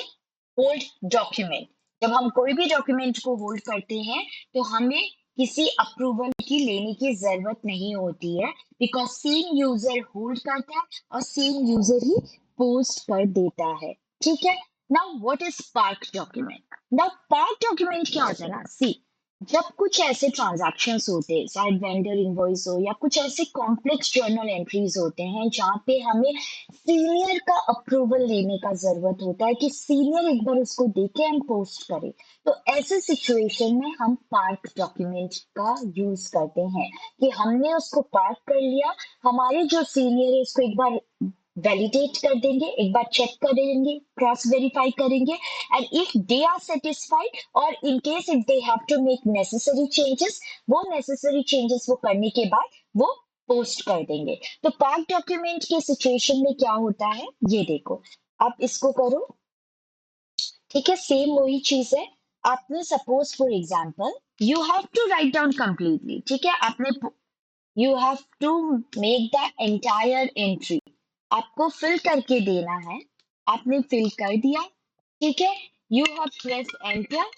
hold document. जब हम कोई भी डॉक्यूमेंट को होल्ड करते हैं तो हमें किसी अप्रूवल की लेने की जरूरत नहीं होती है, बिकॉज सेम यूजर होल्ड करता है और सेम यूजर ही पोस्ट कर देता है, ठीक है? Now what is spark document? Now spark document क्या होता है ना, सी, जब कुछ ऐसे ट्रांजैक्शंस होते हैं, शायद वेंडर इनवॉइस हो या कुछ ऐसे कॉम्प्लेक्स जर्नल एंट्रीज होते हैं जहाँ पे हमें सीनियर का अप्रूवल लेने का जरूरत होता है कि सीनियर एक बार उसको देखे एंड पोस्ट करे, तो ऐसे सिचुएशन में हम पार्क डॉक्यूमेंट का यूज करते हैं कि हमने उसको पार्क कर लिया, हमारे जो सीनियर है उसको एक बार वैलिडेट कर देंगे, एक बार चेक करेंगे, क्रॉस वेरीफाई करेंगे, and if they are satisfied और in case if they have to make necessary changes, वो नेसेसरी चेंजेस वो करने के बाद वो पोस्ट कर देंगे। तो पार्क डॉक्यूमेंट के सिचुएशन में क्या होता है, ये देखो, आप इसको करो, ठीक है? सेम वही चीज है। आपने suppose for example you have to write down completely, ठीक है? आपने you have to make the entire entry, आपको फिल करके देना है, आपने फिल कर दिया, ठीक है? You have press enter.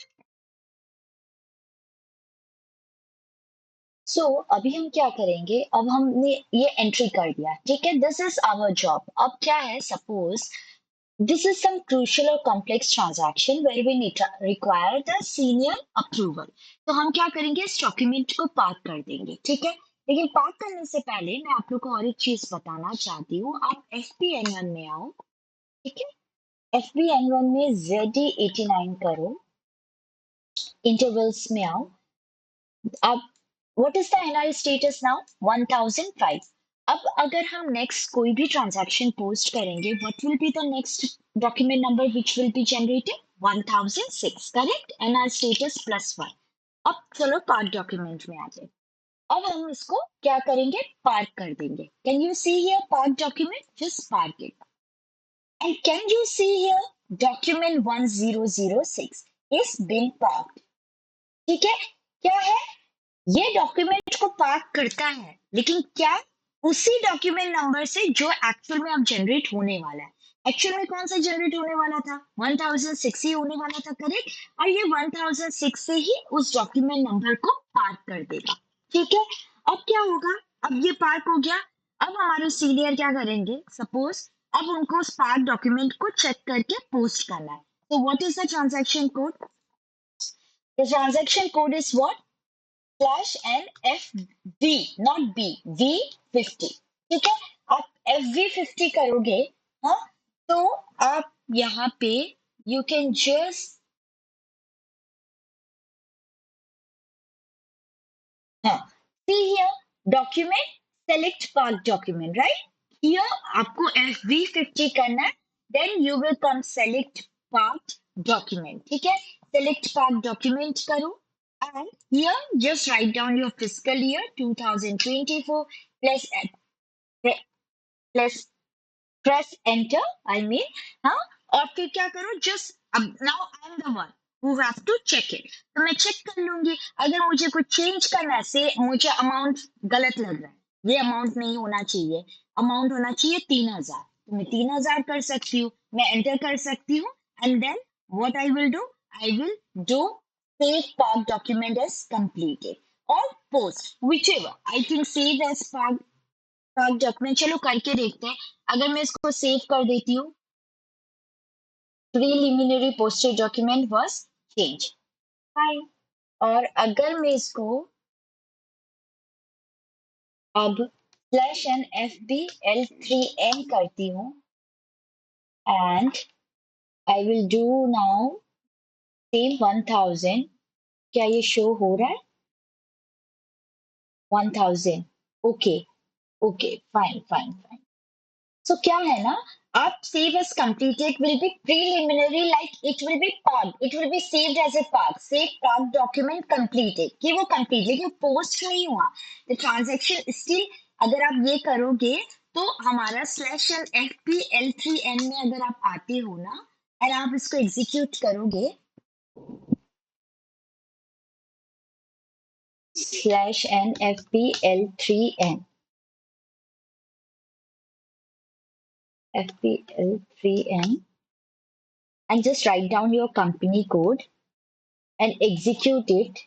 So अभी हम क्या करेंगे, अब हमने ये एंट्री कर दिया, ठीक है? This is our job. अब क्या है, suppose this is some crucial or complex transaction where we need require the senior approval, तो हम क्या करेंगे, इस डॉक्यूमेंट को पार्क कर देंगे, ठीक है? लेकिन पार्क करने से पहले मैं आप लोग को और एक चीज बताना चाहती हूँ। आप FP N1 में आओ, ठीक है? FP N1 में ZD89 करो, इंटरवल्स में आओ। अब what is the NR status now? 1005। अब अगर हम नेक्स्ट कोई भी ट्रांजैक्शन पोस्ट करेंगे, what will be the next document number which will be generated? 1006, correct? NR status +1। अब चलो पार्क डॉक्यूमेंट में आ जाए। अब हम इसको क्या करेंगे, पार्क कर देंगे। Can you see here park document? Just park it. And can you see here document 1006 is been parked, ठीक है? क्या है, ये डॉक्यूमेंट को पार्क करता है, लेकिन क्या उसी डॉक्यूमेंट नंबर से जो एक्चुअल में अब जनरेट होने वाला है। एक्चुअल में कौन सा जनरेट होने वाला था? 1006 ही होने वाला था, करेक्ट? और ये 1006 से ही उस डॉक्यूमेंट नंबर को पार्क कर देगा, ठीक है? अब क्या होगा, अब ये पार्क हो गया। अब हमारे सीनियर क्या करेंगे, सपोज अब उनको उस पार्क डॉक्यूमेंट को चेक करके पोस्ट करना है, तो what is the transaction code? The transaction code is what? /NFV, not be, V50, ठीक है? आप FV50 करोगे, हाँ, तो आप यहाँ पे यू कैन जस्ट, हाँ, see here document, select park document, right? हियर आपको FV50 करना है, then you will come select park document, ठीक है? सेलेक्ट पार्क डॉक्यूमेंट करो and here just write down your fiscal year 2024 plus plus press enter, I mean, हाँ। और फिर क्या करो, जस्ट अब now I am the one who have to check it, तो मैं चेक कर लूंगी। अगर मुझे कुछ चेंज करना है, से मुझे अमाउंट गलत लग रहा है, ये अमाउंट नहीं होना चाहिए, अमाउंट होना चाहिए 3000, तो मैं 3000 कर सकती हूँ, मैं एंटर कर सकती हूँ। And then what I will do, I will do save park document as completed or post whichever. I think save as park document, चलो करके देखते हैं. अगर मैं इसको सेव कर देती हूँ, preliminary posted document was changed. Fine. और अगर मैं इसको अब /n fb l3n करती हूँ and I will do now save 1000. क्या ये शो हो रहा है? 1000. Okay okay fine fine fine. So क्या है ना, आप save as completed will be preliminary, like it will be parked, it will be saved as a park, save park document completed कि वो complete, लेकिन post नहीं हुआ. The transaction still, अगर आप ये करोगे तो हमारा /n fp l3n में अगर आप आते हो ना और आप इसको एग्जीक्यूट करोगे /n fpl3n and just write down your company code and execute it.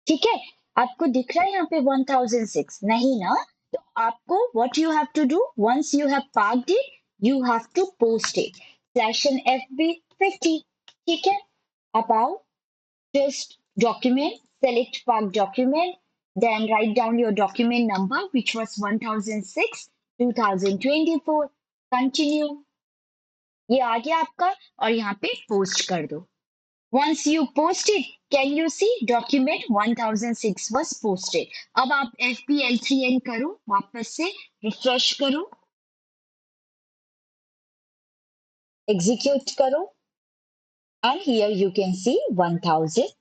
ठीक है, आपको दिख रहा है यहाँ पे 1006 नहीं ना, तो आपको what you have to do, once you have parked it you have to post it /nfb50. ठीक है, अब आओ, just document, select park document, then write down your document number which was 1006 2024. Continue. ये आ गया आपका और यहाँ पे पोस्ट कर दो. Once you post it, can you see document 1006 was posted. अब आप FPL3N करो, वापस से रिफ्रेश करो, एग्जीक्यूट करो and here you can see 1006.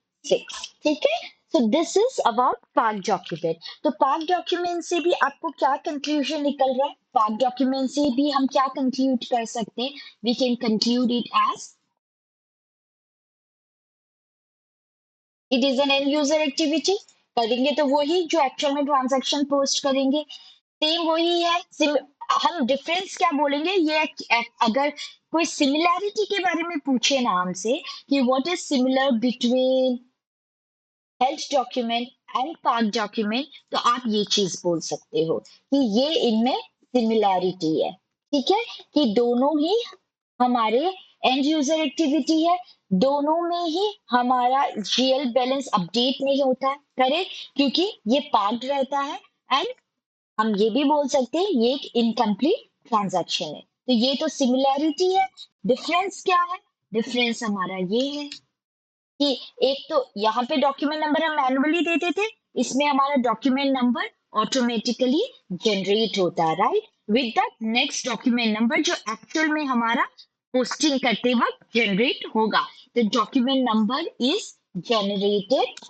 ठीक है, so this is about park document. तो park document से भी आपको क्या conclusion निकल रहा है? Park document से भी हम क्या conclude कर सकते हैं? We can conclude it as it is an end user activity. करेंगे तो वही जो एक्चुअल में ट्रांजैक्शन पोस्ट करेंगे, सेम वही है. हम डिफरेंस क्या बोलेंगे, ये अगर कोई सिमिलैरिटी के बारे में पूछे ना हमसे कि what is similar between health document and park document, तो आप ये चीज बोल सकते हो कि ये इनमें सिमिलैरिटी है. ठीक है, कि दोनों ही हमारे एंड यूजर एक्टिविटी है, दोनों में ही हमारा रियल बैलेंस अपडेट नहीं होता है, करेक्ट, क्योंकि ये पार्क्ड रहता है. एंड हम ये भी बोल सकते हैं ये एक इनकम्प्लीट ट्रांजैक्शन है. तो ये तो सिमिलैरिटी है. डिफरेंस क्या है? डिफरेंस हमारा ये है कि एक तो यहाँ पे डॉक्यूमेंट नंबर हम मैन्युअली देते थे, इसमें हमारा डॉक्यूमेंट नंबर ऑटोमेटिकली जनरेट होता है, right, with the next document number जो एक्चुअल में हमारा पोस्टिंग करते वक्त जनरेट होगा. तो document number is generated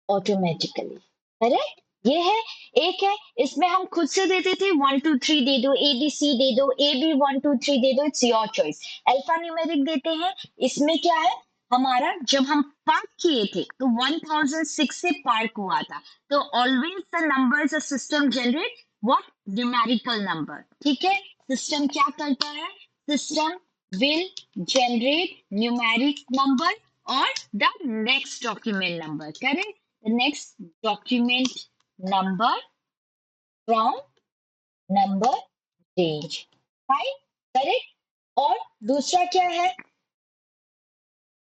automatically, correct. ये है. एक है इसमें हम खुद से देते थे 1 2 3 दे दो, ABC दे दो, AB 1 2 3 दे दो, it's your choice. Alpha numeric देते हैं, इसमें क्या है, हमारा जब हम पार्क किए थे तो 1006 से पार्क हुआ था, तो always the numbers a system generate what, numerical number. ठीक है, सिस्टम क्या करता है, system will generate numeric number or the next document number, correct, the next document number from number range. Fine, correct. और दूसरा क्या है,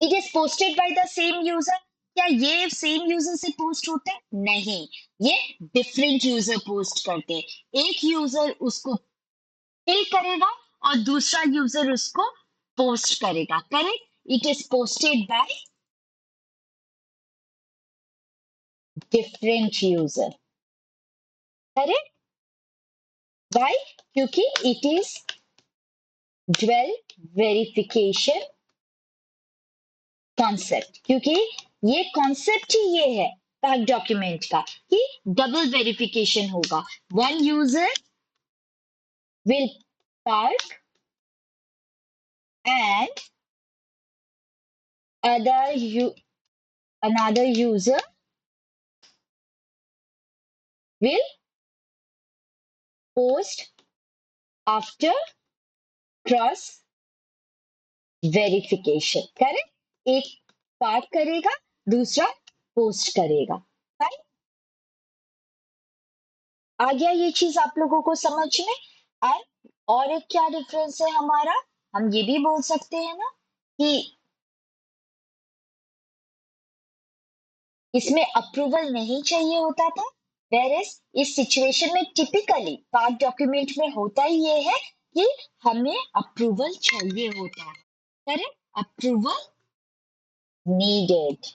it is posted by the same user. क्या ये सेम यूजर से पोस्ट होता है? नहीं, ये डिफरेंट यूजर पोस्ट करते हैं. एक यूजर उसको फिल करेगा और दूसरा यूजर उसको पोस्ट करेगा, correct. It is posted by different user, correct. Why? क्योंकि it is dual verification concept, क्योंकि ये कॉन्सेप्ट ही ये है पार्क डॉक्यूमेंट का कि डबल वेरिफिकेशन होगा. One user will park and other you another user will post after cross verification, correct. एक part करेगा, दूसरा पोस्ट करेगा। राइट। आ गया ये चीज आप लोगों को समझ में? एंड और एक क्या डिफरेंस है हमारा, हम ये भी बोल सकते हैं ना कि इसमें अप्रूवल नहीं चाहिए होता था, वेयरएज इस सिचुएशन में टिपिकली पार्ट डॉक्यूमेंट में होता ही ये है कि हमें अप्रूवल चाहिए होता है। Correct, approval needed.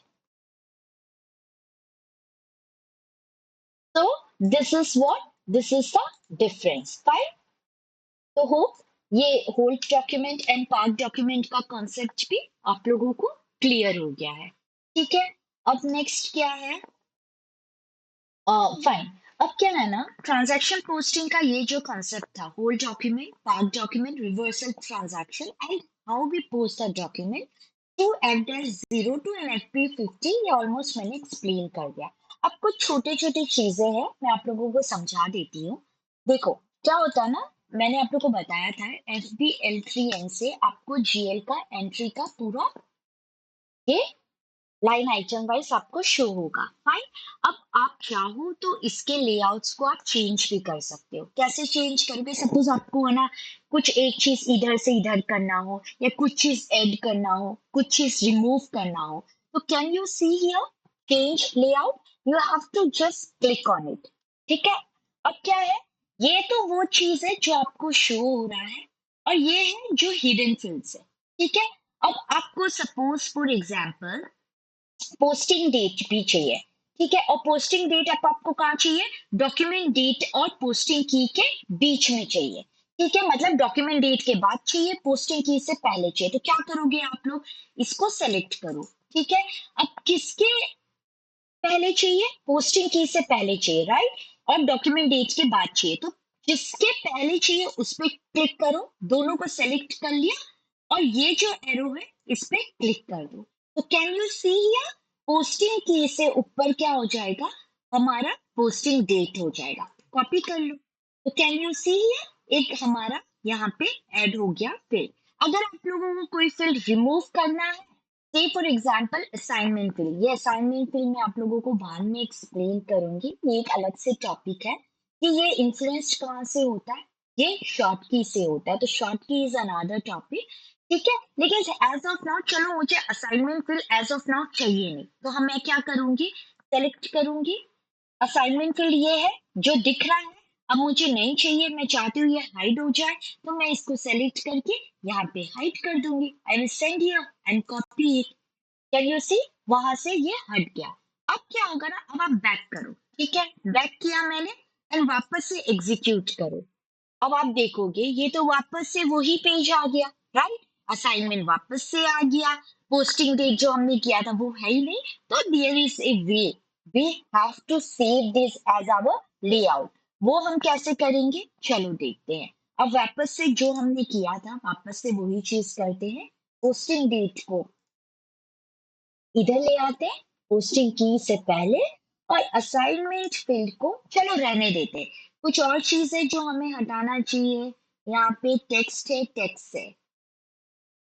So this is what, this is the difference, fine। तो होप ये whole document and part document का कॉन्सेप्ट भी आप लोगों को क्लियर हो गया है। ठीक है, अब नेक्स्ट क्या है? फाइन। अब क्या है ना, ट्रांजैक्शन पोस्टिंग का ये जो कॉन्सेप्ट था, whole document, part document, reversal transaction and how we post the document to F-0 to NFP50, ये ऑलमोस्ट मैंने एक्सप्लेन कर दिया। अब कुछ छोटे छोटे चीजें हैं, मैं आप लोगों को समझा देती हूँ। देखो क्या होता है ना, मैंने आप लोगों को बताया था FBL3N से आपको GL का एंट्री का पूरा ये लाइन आइटम वाइज आपको शो होगा, फाइन। अब आप चाहो तो इसके लेआउट्स को आप चेंज भी कर सकते हो। कैसे चेंज करोगे? सपोज आपको है ना कुछ एक चीज इधर से इधर करना हो, या कुछ चीज ऐड करना हो, कुछ चीज रिमूव करना हो, तो can you see here change layout, you have to just click on it. ठीक है। अब क्या है, ये तो वो चीज है जो आपको शो हो रहा है, और ये है जो हिडन फील्ड्स है। ठीक है। अब आपको suppose for example posting date भी चाहिए। ठीक है, और पोस्टिंग डेट आपको कहाँ चाहिए? डॉक्यूमेंट डेट और पोस्टिंग की के बीच में चाहिए। ठीक है, मतलब डॉक्यूमेंट डेट के बाद चाहिए, पोस्टिंग की से पहले चाहिए। तो क्या करोगे आप लोग, इसको सेलेक्ट करो। ठीक है। अब किसके पहले चाहिए? पोस्टिंग की से पहले चाहिए, राइट। और डॉक्यूमेंट डेट के बाद चाहिए, तो जिसके पहले चाहिए उस पर क्लिक करो। दोनों को सेलेक्ट कर लिया, और ये जो एरो है इस पे क्लिक कर दो। तो can you see here, posting की से ऊपर क्या हो जाएगा, हमारा पोस्टिंग डेट हो जाएगा। कॉपी कर लो। तो कैन यू सी हियर, एक हमारा यहाँ पे ऐड हो गया फील्ड। अगर आप लोगों को कोई फील्ड रिमूव करना है, से फॉर एग्जाम्पल असाइनमेंट फील्ड, ये असाइनमेंट फील्ड मैं आप लोगों को बाद में एक्सप्लेन करूंगी, ये एक अलग से टॉपिक है कि ये इन्फ्लुएंस कहाँ से होता है। ये शॉर्ट की से होता है, तो शॉर्ट की इज अनदर टॉपिक। ठीक है, लेकिन एज ऑफ नाउ चलो मुझे assignment field as of now चाहिए नहीं, तो हम मैं क्या करूंगी, सेलेक्ट करूंगी। असाइनमेंट फील्ड ये है जो दिख रहा है, अब मुझे नहीं चाहिए, मैं चाहती हूँ ये हाइड हो जाए, तो मैं इसको सेलेक्ट करके यहाँ पे हाइड कर दूंगी। I will send here and copy it. Can you see, वहां से ये हट गया। अब क्या होगा ना, अब आप बैक करो। ठीक है, बैक किया मैंने, एंड वापस से एग्जीक्यूट करो। अब आप देखोगे ये तो वापस से वही पेज आ गया, राइट। असाइनमेंट वापस से आ गया, पोस्टिंग डेट जो हमने किया था वो है ही नहीं। तो there is a way, we have to save this as our layout. वो हम कैसे करेंगे, चलो देखते हैं। अब वापस से जो हमने किया था वापस से वही चीज करते हैं। पोस्टिंग डेट को इधर ले आते हैं, पोस्टिंग की से पहले, और असाइनमेंट फील्ड को चलो रहने देते हैं। कुछ और चीज है जो हमें हटाना चाहिए, यहाँ पे टेक्स्ट है, टेक्स्ट है।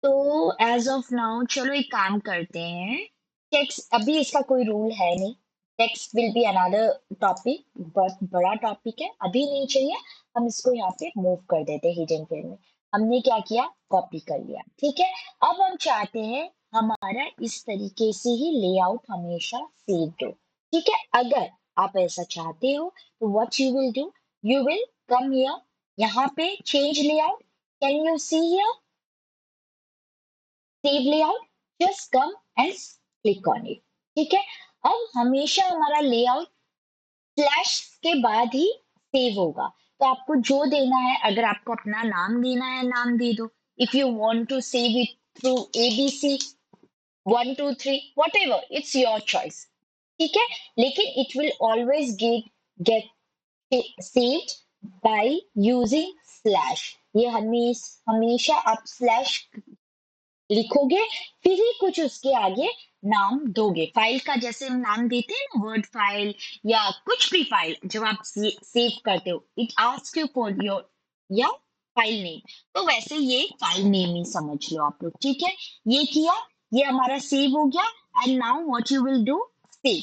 तो एज ऑफ नाउ चलो एक काम करते हैं, टेक्स्ट अभी इसका कोई रूल है नहीं, text will be another topic, बहुत बड़ा टॉपिक है, अभी नहीं चाहिए। हम इसको यहाँ पे मूव कर देते हैं हिडन फील्ड में। हमने क्या किया, कॉपी कर लिया। ठीक है। अब हम चाहते हैं हमारा इस तरीके से ही लेआउट हमेशा सेव हो। ठीक है, अगर आप ऐसा चाहते हो तो what you will do, you will come here, यहाँ पे change layout, can you see here save layout, just come and click on it. ठीक है। अब हमेशा हमारा लेआउट स्लैश के बाद ही सेव होगा। तो आपको जो देना है, अगर आपको अपना नाम देना है नाम दे दो, if you want to save it through ABC 1 2 3, whatever, it's your choice. ठीक है, लेकिन it will always get saved by using slash. ये हमेशा आप स्लैश लिखोगे, फिर ही कुछ उसके आगे नाम दोगे। फाइल का जैसे हम नाम देते हैं ना, वर्ड फाइल या कुछ भी फाइल जब आप सेव करते हो, it ask you for your या फाइल नेम। तो वैसे ये फाइल नेम ही समझ लो आप लोग, ठीक है। ये किया, ये हमारा सेव हो गया। And now what you will do, save.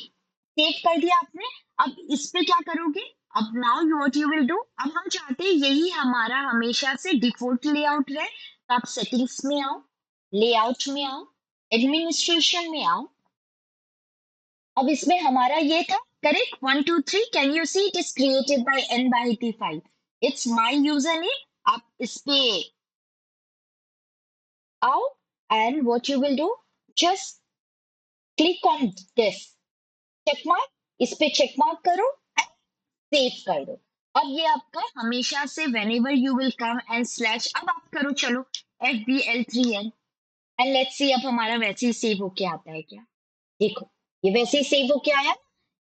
Save कर दिया आपने। अब इस पे क्या करोगे, अब now what you will do, अब हम चाहते हैं यही हमारा हमेशा से डिफॉल्ट लेआउट रहे, तो आप सेटिंग्स में आओ, लेआउट में आओ, एडमिनिस्ट्रेशन में आओ। अब इसमें हमारा ये था, correct, 1 2 3, can you see it is created by n by 85, it's my user name. आप इस पे आओ, and what you will do, just click on this check mark, इस पे चेक मार्क करो एंड सेव कर दो। अब ये आपका हमेशा से whenever you will come and slash, अब आप करो चलो FBL3N एंड लेट्स सी अब हमारा वैसे ही सेव होके आता है क्या। देखो, ये वैसे ही सेव होके आया।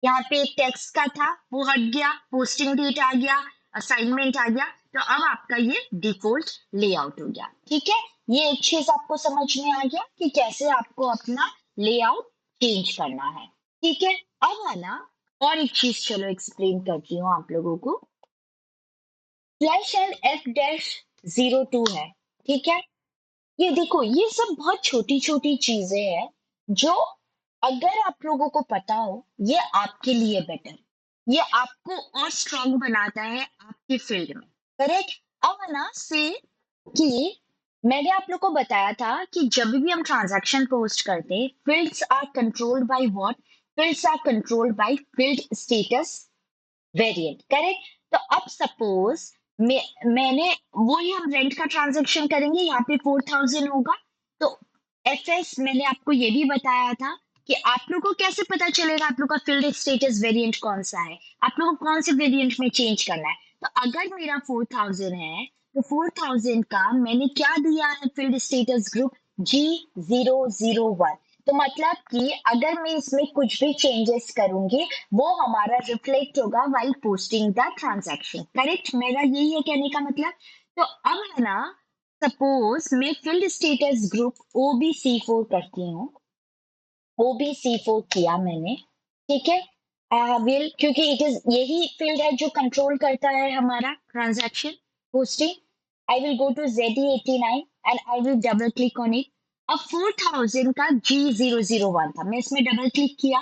यहाँ पे एक टेक्स्ट का था, वो हट गया, पोस्टिंग डेट आ गया, असाइनमेंट आ गया। तो अब आपका ये डिफॉल्ट लेआउट हो गया, ठीक है। ये एक चीज आपको समझ में आ गया कि कैसे आपको अपना लेआउट चेंज करना है, ठीक है। अब है ना, और एक चीज चलो एक्सप्लेन करती हूँ आप लोगों को। स्लैश एंड F-02 है, ठीक है। ये देखो, ये सब बहुत छोटी छोटी चीजें हैं जो अगर आप लोगों को पता हो, ये आपके लिए बेटर, ये आपको और स्ट्रांग बनाता है आपके फील्ड में, करेक्ट। अब है ना से कि मैंने आप लोग को बताया था कि जब भी हम ट्रांजैक्शन पोस्ट करते हैं, fields are controlled by what, fields are controlled by field status variant, correct. तो अब सपोज मैंने वही हम रेंट का ट्रांजैक्शन करेंगे, यहाँ पे 4000 होगा। तो एफएस मैंने आपको ये भी बताया था कि आप लोग को कैसे पता चलेगा आप लोग का फील्ड स्टेटस वेरिएंट कौन सा है, आप लोग को कौन से वेरिएंट में चेंज करना है। तो अगर मेरा 4000 है, तो 4000 का मैंने क्या दिया है फील्ड स्टेटस ग्रुप, G001। तो मतलब कि अगर मैं इसमें कुछ भी चेंजेस करूंगी, वो हमारा रिफ्लेक्ट होगा while posting the transaction, correct. मेरा यही है कहने का मतलब। तो अब है ना, सपोज मैं फील्ड स्टेटस ग्रुप OBC4 करती हूँ, OBC4 किया मैंने, ठीक है। विल, क्योंकि इट इज यही फील्ड है जो कंट्रोल करता है हमारा transaction posting. I will go to ZE89 and I will double click on it. अब 4000 का G001 था, मैं इसमें डबल क्लिक किया,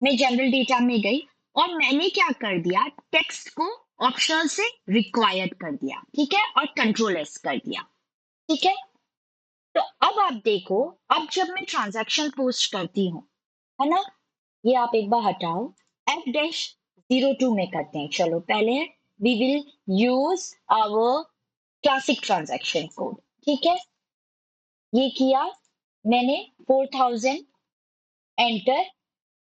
मैं जनरल डेटा में गई और मैंने क्या कर दिया, टेक्स्ट को ऑप्शनल से रिक्वायर्ड कर दिया, ठीक है, और कंट्रोल एस कर दिया, ठीक है। तो अब आप देखो, अब जब मैं ट्रांजैक्शन पोस्ट करती हूँ, है ना, ये आप एक बार हटाओ, F-02 में करते हैं। चलो पहले we will use our classic transaction code, ठीक है। ये किया मैंने, 4000 enter.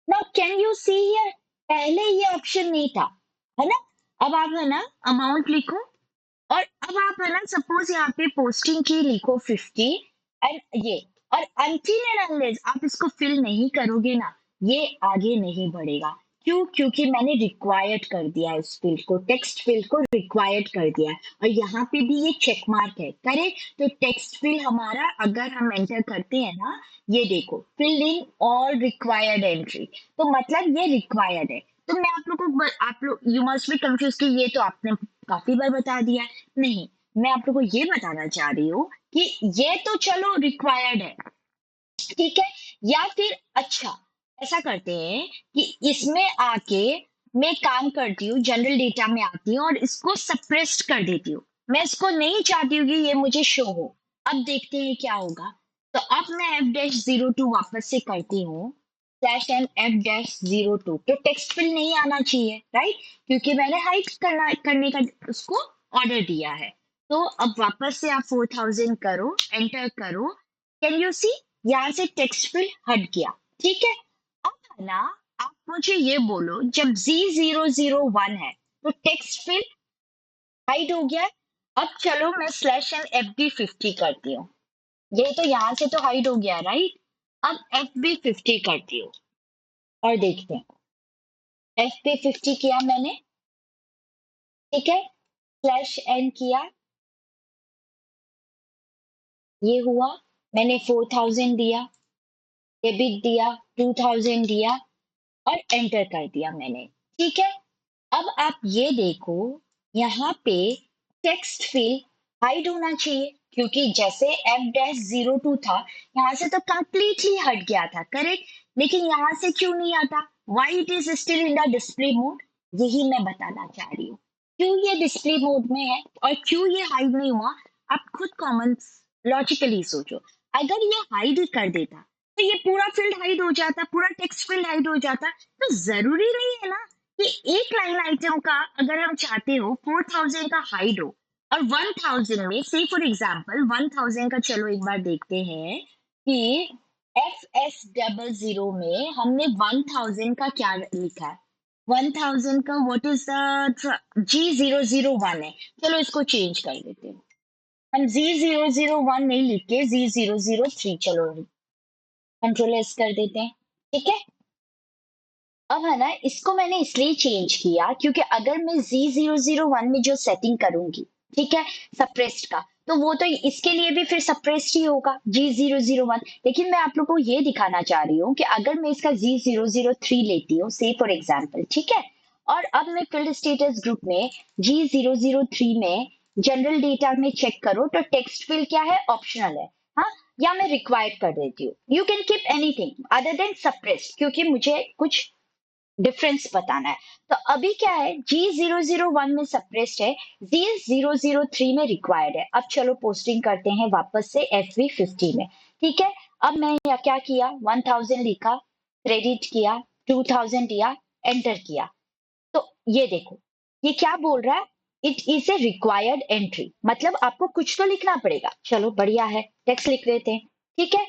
Now can you see here, पहले ये ऑप्शन नहीं था, है ना। अब आप है ना अमाउंट लिखो, और अब आप है ना सपोज यहाँ पे पोस्टिंग की लिखो 50 एंड ये, और अनटिल एंड अनलेस आप इसको फिल नहीं करोगे ना, ये आगे नहीं बढ़ेगा। क्यों, क्योंकि मैंने रिक्वायर्ड कर दिया है इस फील्ड को, टेक्स्ट फील्ड को रिक्वायर्ड कर दिया है, और यहाँ पे भी ये चेक मार्क है, करेक्ट। तो टेक्स्ट फील्ड हमारा अगर हम एंटर करते हैं ना, ये देखो, fill in all required entry, तो मतलब ये रिक्वायर्ड है। तो मैं आप लोग को, आप लोग यू मस्ट बी कंफ्यूज कि ये तो आपने काफी बार बता दिया है। नहीं, मैं आप लोग को ये बताना चाह रही हूँ कि ये तो चलो रिक्वायर्ड है, ठीक है। या फिर अच्छा, ऐसा करते हैं कि इसमें आके मैं काम करती हूँ, जनरल डेटा में आती हूँ और इसको सप्रेस्ड कर देती हूँ। मैं इसको नहीं चाहती हूँ कि ये मुझे शो हो। अब देखते हैं क्या होगा। तो अब मैं F-02 वापस से करती हूँ, स्लैश एन F-02, तो टेक्स्ट फिल नहीं आना चाहिए, राइट, क्योंकि मैंने हाइड करने का उसको ऑर्डर दिया है। तो अब वापस से आप 4000 करो, एंटर करो, कैन यू सी, यहाँ से टेक्स्ट फिल हट गया, ठीक है। अब है ना, आप मुझे ये बोलो, जब G001 है तो टेक्स्ट फिल हाइड हो गया है। अब चलो मैं स्लैश एन FB50 करती हूँ, ये तो यहाँ से तो हाइड हो गया, राइट। अब FB50 करती हूँ और देखते हैं। FB50 किया मैंने, ठीक है, स्लैश एन किया, ये हुआ, मैंने 4000 दिया, डेबिट दिया, 2000 दिया और एंटर कर दिया मैंने, ठीक है। अब आप ये देखो, यहाँ पे टेक्स्ट फिल हाइड होना चाहिए, क्योंकि जैसे f-02 था, यहाँ से तो कंप्लीटली हट गया था, करेक्ट? लेकिन यहाँ से क्यों नहीं आता? Why it is still in the display mode? यही मैं बताना चाह रही हूँ। क्यों ये डिस्प्ले मोड में है और क्यों ये हाइड नहीं हुआ? आप खुद कॉमन लॉजिकली सोचो। अगर ये हाइड ही कर देता, तो ये पूरा फील्ड हाइड हो जाता, पूरा टेक्स्ट फील्ड हाइड हो जाता। तो जरूरी नहीं है ना कि एक लाइन आइटम का अगर हम चाहते हो 4000 का हाइड हो, और 1000 में से फॉर एग्जांपल 1000 का, चलो एक बार देखते हैं कि FS00 में हमने 1000 का क्या लिखा है। 1000 का व्हाट इज द G001 है। चलो इसको चेंज कर देते हैं। हम G001 नहीं लिख के G003 चलो कंट्रोल एस कर देते हैं। ठीक है। अब है ना, इसको मैंने इसलिए चेंज किया क्योंकि अगर मैं Z001 में जो सेटिंग करूंगी, ठीक है, सप्रेस्ड का, तो वो तो इसके लिए भी फिर सप्रेस्ड ही होगा G001। लेकिन मैं आप लोग को ये दिखाना चाह रही हूँ कि अगर मैं इसका G003 लेती हूँ, से फॉर एग्जाम्पल, ठीक है, और अब मैं फील्ड स्टेटस ग्रुप में G003 में जनरल डेटा में चेक करो तो टेक्स्ट फील्ड क्या है? ऑप्शनल है। हाँ, या मैं रिक्वायर्ड कर देती हूँ। You can keep anything other than suppressed, क्योंकि मुझे कुछ डिफरेंस बताना है। तो अभी क्या है, G001 में सप्रेस्ड है, G003 में रिक्वायर्ड है। अब चलो पोस्टिंग करते हैं वापस से FV50 में। ठीक है। अब मैं यहाँ क्या किया, 1000 लिखा, क्रेडिट किया, 2000 दिया, एंटर किया। तो ये देखो, ये क्या बोल रहा है? It is A required entry, मतलब आपको कुछ तो लिखना पड़ेगा। चलो बढ़िया है, टेक्स्ट लिख लेते हैं। ठीक है।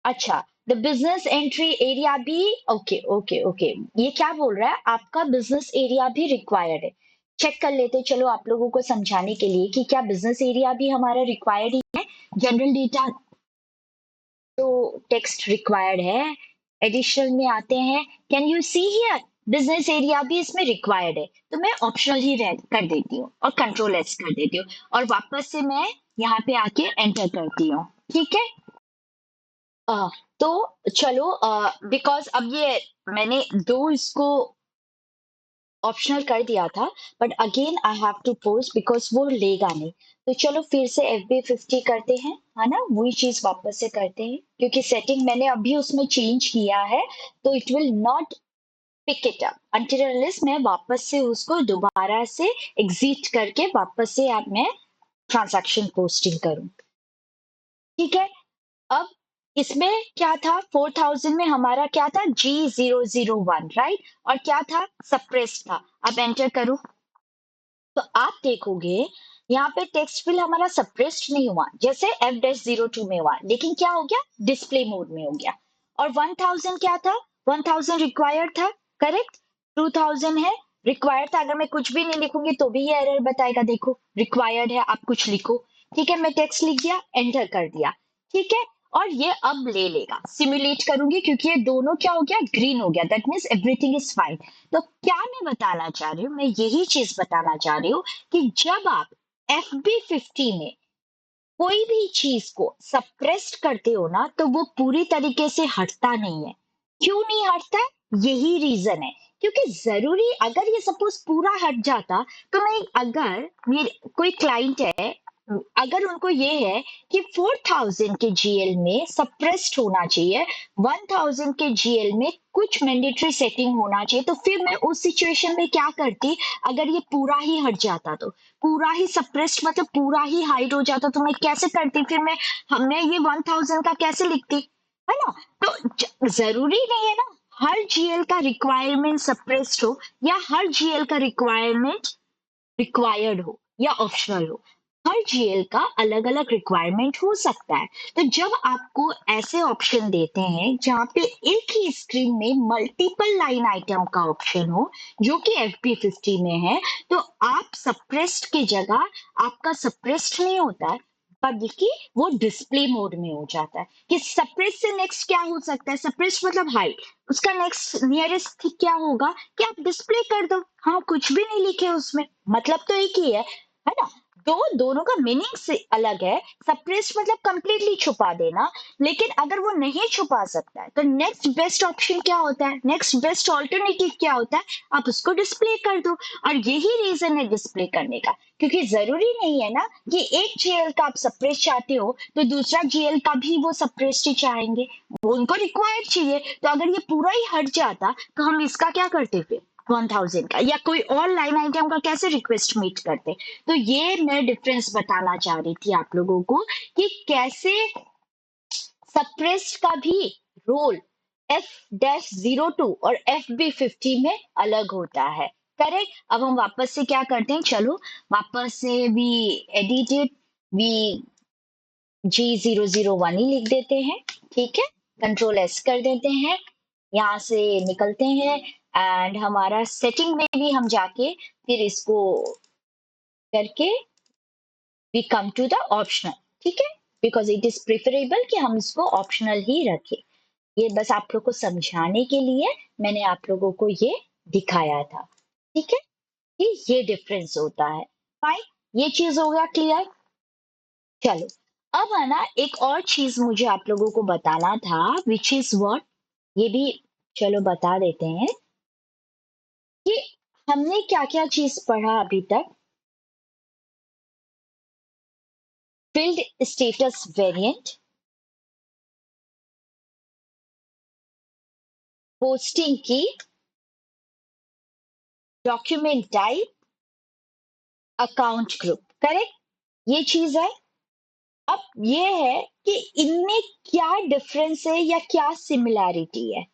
अच्छा, द बिजनेस एंट्री एरिया भी, ओके ओके ओके, ये क्या बोल रहा है? आपका बिजनेस एरिया भी रिक्वायर्ड है। चेक कर लेते, चलो आप लोगों को समझाने के लिए कि क्या बिजनेस एरिया भी हमारा रिक्वायर्ड ही है। जनरल डेटा तो टेक्स्ट रिक्वायर्ड है। एडिशनल में आते हैं, can you see here, business area भी इसमें रिक्वायर्ड है, तो मैं ऑप्शनल ही कर देती हूँ और कंट्रोल एस कर देती हूँ, और वापस से मैं यहाँ पे आके एंटर करती हूँ। ठीक है। अ, तो चलो, बिकॉज अब ये मैंने दो इसको ऑप्शनल कर दिया था, but again I have to post because वो लेगा नहीं। तो चलो फिर से FB50 करते हैं, है ना, वही चीज वापस से करते हैं, क्योंकि सेटिंग मैंने अभी उसमें चेंज किया है, तो it will not pick it up until unless मैं वापस से उसको दोबारा से एग्जिट करके वापस से आप मैं ट्रांजैक्शन पोस्टिंग करूं। ठीक है। अब इसमें क्या था, 4000 में हमारा क्या था, G001, राइट, और क्या था, सप्रेस था। अब एंटर करो तो आप देखोगे यहाँ पे टेक्स्ट फिल हमारा सप्रेस्ड नहीं हुआ जैसे F-02 में हुआ, लेकिन क्या हो गया, डिस्प्ले मोड में हो गया। और 1000 क्या था, 1000 रिक्वायर्ड था, करेक्ट। 2000 है, रिक्वायर्ड था। अगर मैं कुछ भी नहीं लिखूंगी तो भी ये एरर बताएगा, देखो रिक्वायर्ड है, आप कुछ लिखो। ठीक है, मैं टेक्स्ट लिख दिया, एंटर कर दिया। ठीक है। और ये अब ले लेगा, सिमुलेट करूंगी क्योंकि ये दोनों क्या हो गया, ग्रीन हो गया, that means everything is fine. तो क्या मैं बताना चाह रही हूँ, मैं यही चीज बताना चाह रही हूँ कि जब आप FB50 में कोई भी चीज को सप्रेस्ड करते हो ना, तो वो पूरी तरीके से हटता नहीं है। क्यों नहीं हटता है? यही रीजन है, क्योंकि जरूरी अगर ये सपोज पूरा हट जाता, तो मैं अगर मेरे कोई क्लाइंट है, अगर उनको ये है कि 4000 के GL में सप्रेस्ड होना चाहिए, 1000 के GL में कुछ मैंडेटरी सेटिंग होना चाहिए, तो फिर मैं उस सिचुएशन में क्या करती, अगर ये पूरा ही हट जाता, तो पूरा ही सप्रेस्ड मतलब पूरा ही हाइड हो जाता, तो मैं कैसे करती, फिर मैं ये 1000 का कैसे लिखती, है ना। तो जरूरी नहीं है ना हर GL का रिक्वायरमेंट सप्रेस्ड हो, या हर GL का रिक्वायरमेंट रिक्वायर्ड हो या ऑप्शनल हो। हर GL का अलग अलग रिक्वायरमेंट हो सकता है। तो जब आपको ऐसे ऑप्शन देते हैं जहाँ पे एक ही स्क्रीन में मल्टीपल लाइन आइटम का ऑप्शन हो, जो कि FB50 में है, तो आप सप्रेस्ड की जगह आपका सप्रेस्ड नहीं होता है, बल्कि वो डिस्प्ले मोड में हो जाता है। कि सप्रेस से नेक्स्ट क्या हो सकता है, सप्रेस मतलब हाइड, उसका नेक्स्ट नियरेस्ट थिंग क्या होगा कि आप डिस्प्ले कर दो। हाँ, कुछ भी नहीं लिखे उसमें, मतलब तो एक ही है ना। तो दोनों का मीनिंग से अलग है। सप्रेस्ड मतलब कंप्लीटली छुपा देना, लेकिन अगर वो नहीं छुपा सकता है तो नेक्स्ट बेस्ट ऑप्शन क्या होता है, नेक्स्ट बेस्ट ऑल्टरनेटिव क्या होता है, आप उसको डिस्प्ले कर दो। और यही रीजन है डिस्प्ले करने का, क्योंकि जरूरी नहीं है ना कि एक जीएल का आप सप्रेस चाहते हो तो दूसरा जीएल का भी वो सप्रेस्ड ही चाहेंगे, वो उनको रिक्वायर्ड चाहिए। तो अगर ये पूरा ही हट जाता तो हम इसका क्या करते फिर 1000 का, या कोई और लाइन आइटम का कैसे रिक्वेस्ट मीट करते। तो ये मैं डिफरेंस बताना चाह रही थी आप लोगों को कि कैसे सप्रेस्ड का भी रोल F-02 और FB50 में अलग होता है। करेक्ट। अब हम वापस से क्या करते हैं, चलो वापस से वी एडिटेड वी G001 ही लिख देते हैं। ठीक है, कंट्रोल एस कर देते हैं, यहाँ से निकलते हैं एंड हमारा सेटिंग में भी हम जाके फिर इसको करके we come to the optional. ठीक है, बिकॉज इट इज प्रिफरेबल कि हम इसको ऑप्शनल ही रखें। ये बस आप लोग को समझाने के लिए मैंने आप लोगों को ये दिखाया था। ठीक है, कि ये डिफरेंस होता है। फाइन, ये चीज हो गया क्लियर। चलो, अब है ना एक और चीज मुझे आप लोगों को बताना था, विच इज व्हाट, ये भी चलो बता देते हैं कि हमने क्या क्या चीज पढ़ा अभी तक। फील्ड स्टेटस वेरिएंट, पोस्टिंग की, document type, account group. Correct, ये चीज है। अब ये है कि इनमें क्या डिफरेंस है या क्या सिमिलैरिटी है।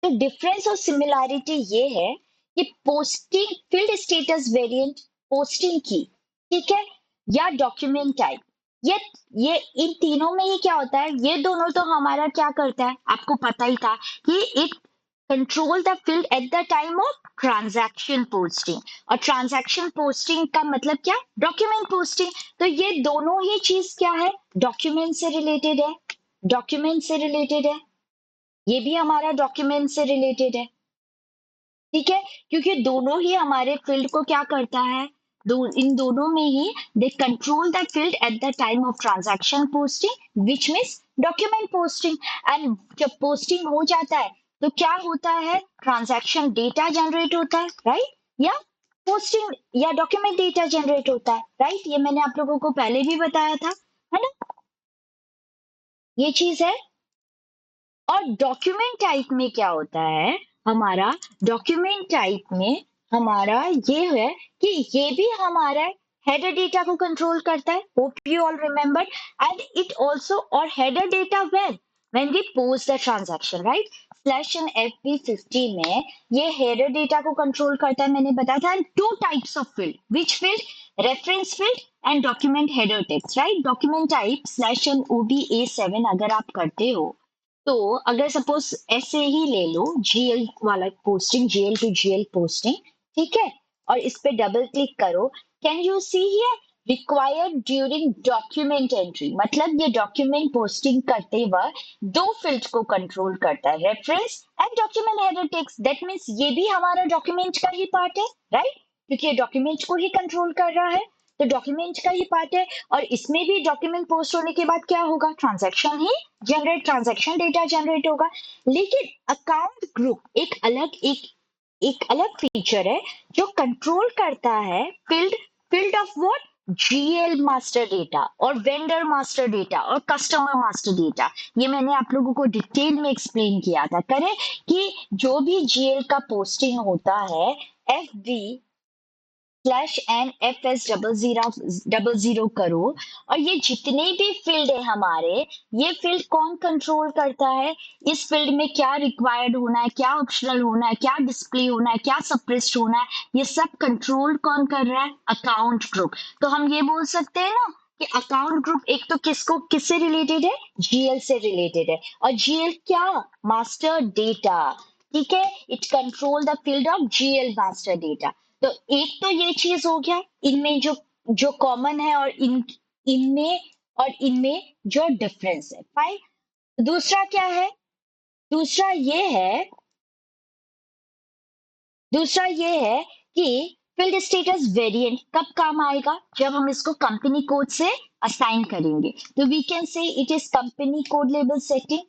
तो डिफरेंस और सिमिलैरिटी ये है कि posting field status variant, posting की, ठीक है, या डॉक्यूमेंट टाइप, ये इन तीनों में ही क्या होता है, ये दोनों तो हमारा क्या करता है आपको पता ही था कि it control the field at the time of transaction posting. और ट्रांजैक्शन पोस्टिंग का मतलब क्या, डॉक्यूमेंट पोस्टिंग। तो ये दोनों ही चीज क्या है, डॉक्यूमेंट से रिलेटेड है, डॉक्यूमेंट से रिलेटेड है, ये भी हमारा डॉक्यूमेंट से रिलेटेड है। ठीक है, क्योंकि दोनों ही हमारे फील्ड को क्या करता है, इन दोनों में ही they control the field at the time of transaction posting which means document posting. And जब पोस्टिंग हो जाता है तो क्या होता है, ट्रांजैक्शन डेटा जनरेट होता है, राइट, या पोस्टिंग या डॉक्यूमेंट डेटा जनरेट होता है, राइट। ये मैंने आप लोगों को पहले भी बताया था, है ना, ये चीज है। और डॉक्यूमेंट टाइप में क्या होता है हमारा, डॉक्यूमेंट टाइप में हमारा ये है कि ये भी हमारा हेडर डेटा को कंट्रोल करता है, hope you all remember. And it also और header data when we post the transaction, right. Slash and FP50 में ये हेडर डेटा को कंट्रोल करता है, मैंने बताया था। Two types of field, which field, reference field and document header text, right. Document type slash and OBA7 अगर आप करते हो तो अगर सपोज ऐसे ही ले लो, GL वाला posting, GL to GL posting, ठीक है, और इस पे डबल क्लिक करो, can you see here required during document entry, मतलब ये डॉक्यूमेंट पोस्टिंग करते वक्त दो फील्ड को कंट्रोल करता है, reference and document header text. That means ये भी हमारा डॉक्यूमेंट का ही पार्ट है, राइट, क्योंकि ये डॉक्यूमेंट को ही कंट्रोल कर रहा है, तो डॉक्यूमेंट का ही पार्ट है। और इसमें भी डॉक्यूमेंट पोस्ट होने के बाद क्या होगा, ट्रांजैक्शन ही जनरेट, ट्रांजैक्शन डेटा जनरेट होगा। लेकिन अकाउंट ग्रुप एक अलग फीचर है जो कंट्रोल करता है field, field of what, GL master data और वेंडर मास्टर डेटा और कस्टमर मास्टर डेटा। ये मैंने आप लोगों को डिटेल में एक्सप्लेन किया था, करें कि जो भी GL का पोस्टिंग होता है, FB /N FS00 करो, और ये जितने भी फील्ड है हमारे, ये फील्ड कौन कंट्रोल करता है, इस फील्ड में क्या रिक्वायर्ड होना है, क्या ऑप्शनल होना है, क्या डिस्प्ले होना है, क्या सप्रेस्ड होना है, ये सब कंट्रोल कौन कर रहा है, अकाउंट ग्रुप। तो हम ये बोल सकते हैं ना कि अकाउंट ग्रुप एक तो किससे रिलेटेड है, GL से रिलेटेड है। और GL क्या, मास्टर डेटा, ठीक है, it control the field of GL master data. तो एक तो ये चीज हो गया, इनमें जो जो कॉमन है, और इनमें और इनमें जो डिफरेंस है, फाइन। दूसरा क्या है, दूसरा ये है दूसरा ये है कि फील्ड स्टेटस वेरिएंट कब काम आएगा? जब हम इसको कंपनी कोड से असाइन करेंगे। तो we can say it is company code लेबल सेटिंग।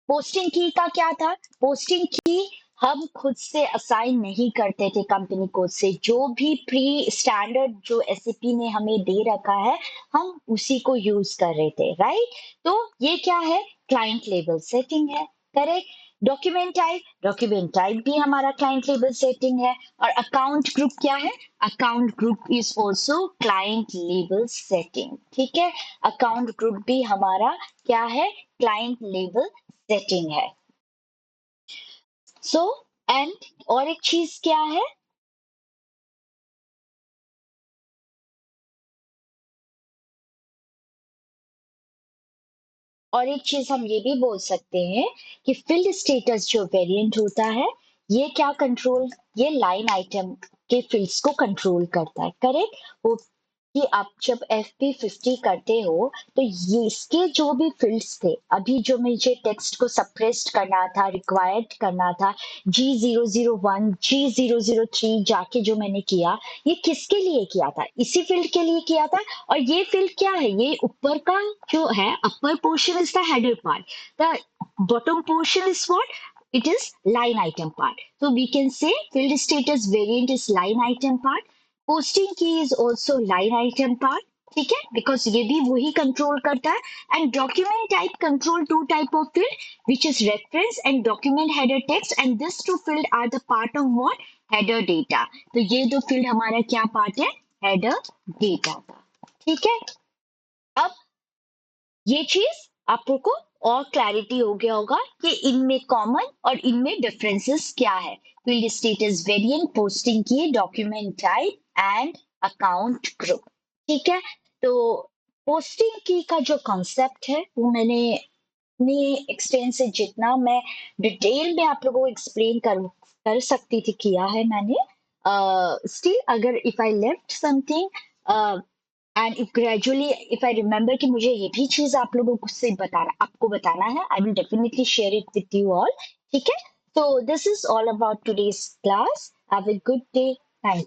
पोस्टिंग की का क्या था? पोस्टिंग की हम खुद से असाइन नहीं करते थे कंपनी कोड से, जो भी प्री स्टैंडर्ड जो एसएपी ने हमें दे रखा है हम उसी को यूज कर रहे थे, राइट? तो ये क्या है? क्लाइंट लेवल सेटिंग है, करेक्ट? डॉक्यूमेंट टाइप भी हमारा क्लाइंट लेवल सेटिंग है। और अकाउंट ग्रुप क्या है? Account group is also client level setting, ठीक है? अकाउंट ग्रुप भी हमारा क्या है? क्लाइंट लेवल सेटिंग है। सो एंड और एक चीज क्या है? और एक चीज हम ये भी बोल सकते हैं कि फील्ड स्टेटस जो वेरिएंट होता है ये क्या कंट्रोल, ये लाइन आइटम के फील्ड्स को कंट्रोल करता है, करेक्ट? वो कि आप जब FP50 करते हो तो ये इसके जो भी फील्ड्स थे, अभी जो मुझे टेक्स्ट को सप्रेस्ड करना था, रिक्वायर्ड करना था, G001 G003 जाके जो मैंने किया, ये किसके लिए किया था? इसी फील्ड के लिए किया था। और ये फील्ड क्या है? ये ऊपर का जो है upper portion is the header part, the bottom portion is what? It is line item part. So we can say field status variant is line item part. Posting key is also line item part. ठीक है? Because ये भी वही control करता है। And document type control to type of field which is reference and document header text, and this two field are the part of what? Header data. तो ये दो फील्ड हमारा क्या पार्ट है? हेडर डेटा का, ठीक है? अब ये चीज आप लोग को और क्लैरिटी हो गया होगा कि इनमें कॉमन और इनमें डिफरेंसेस क्या है। फील्ड स्टेटस वेरिएंट, पोस्टिंग की, document type and account group, ठीक है? तो पोस्टिंग की का जो कॉन्सेप्ट है वो मैंने अपने एक्सपीरियंस से जितना मैं डिटेल में आप लोगों को एक्सप्लेन कर सकती थी किया है मैंने। स्टिल अगर if I left something and if gradually if I remember कि मुझे ये भी चीज आप लोगों को से बताना आपको बताना है, I will definitely share it with you all, ठीक है? तो this is all about today's class. Have a good day. Thank you.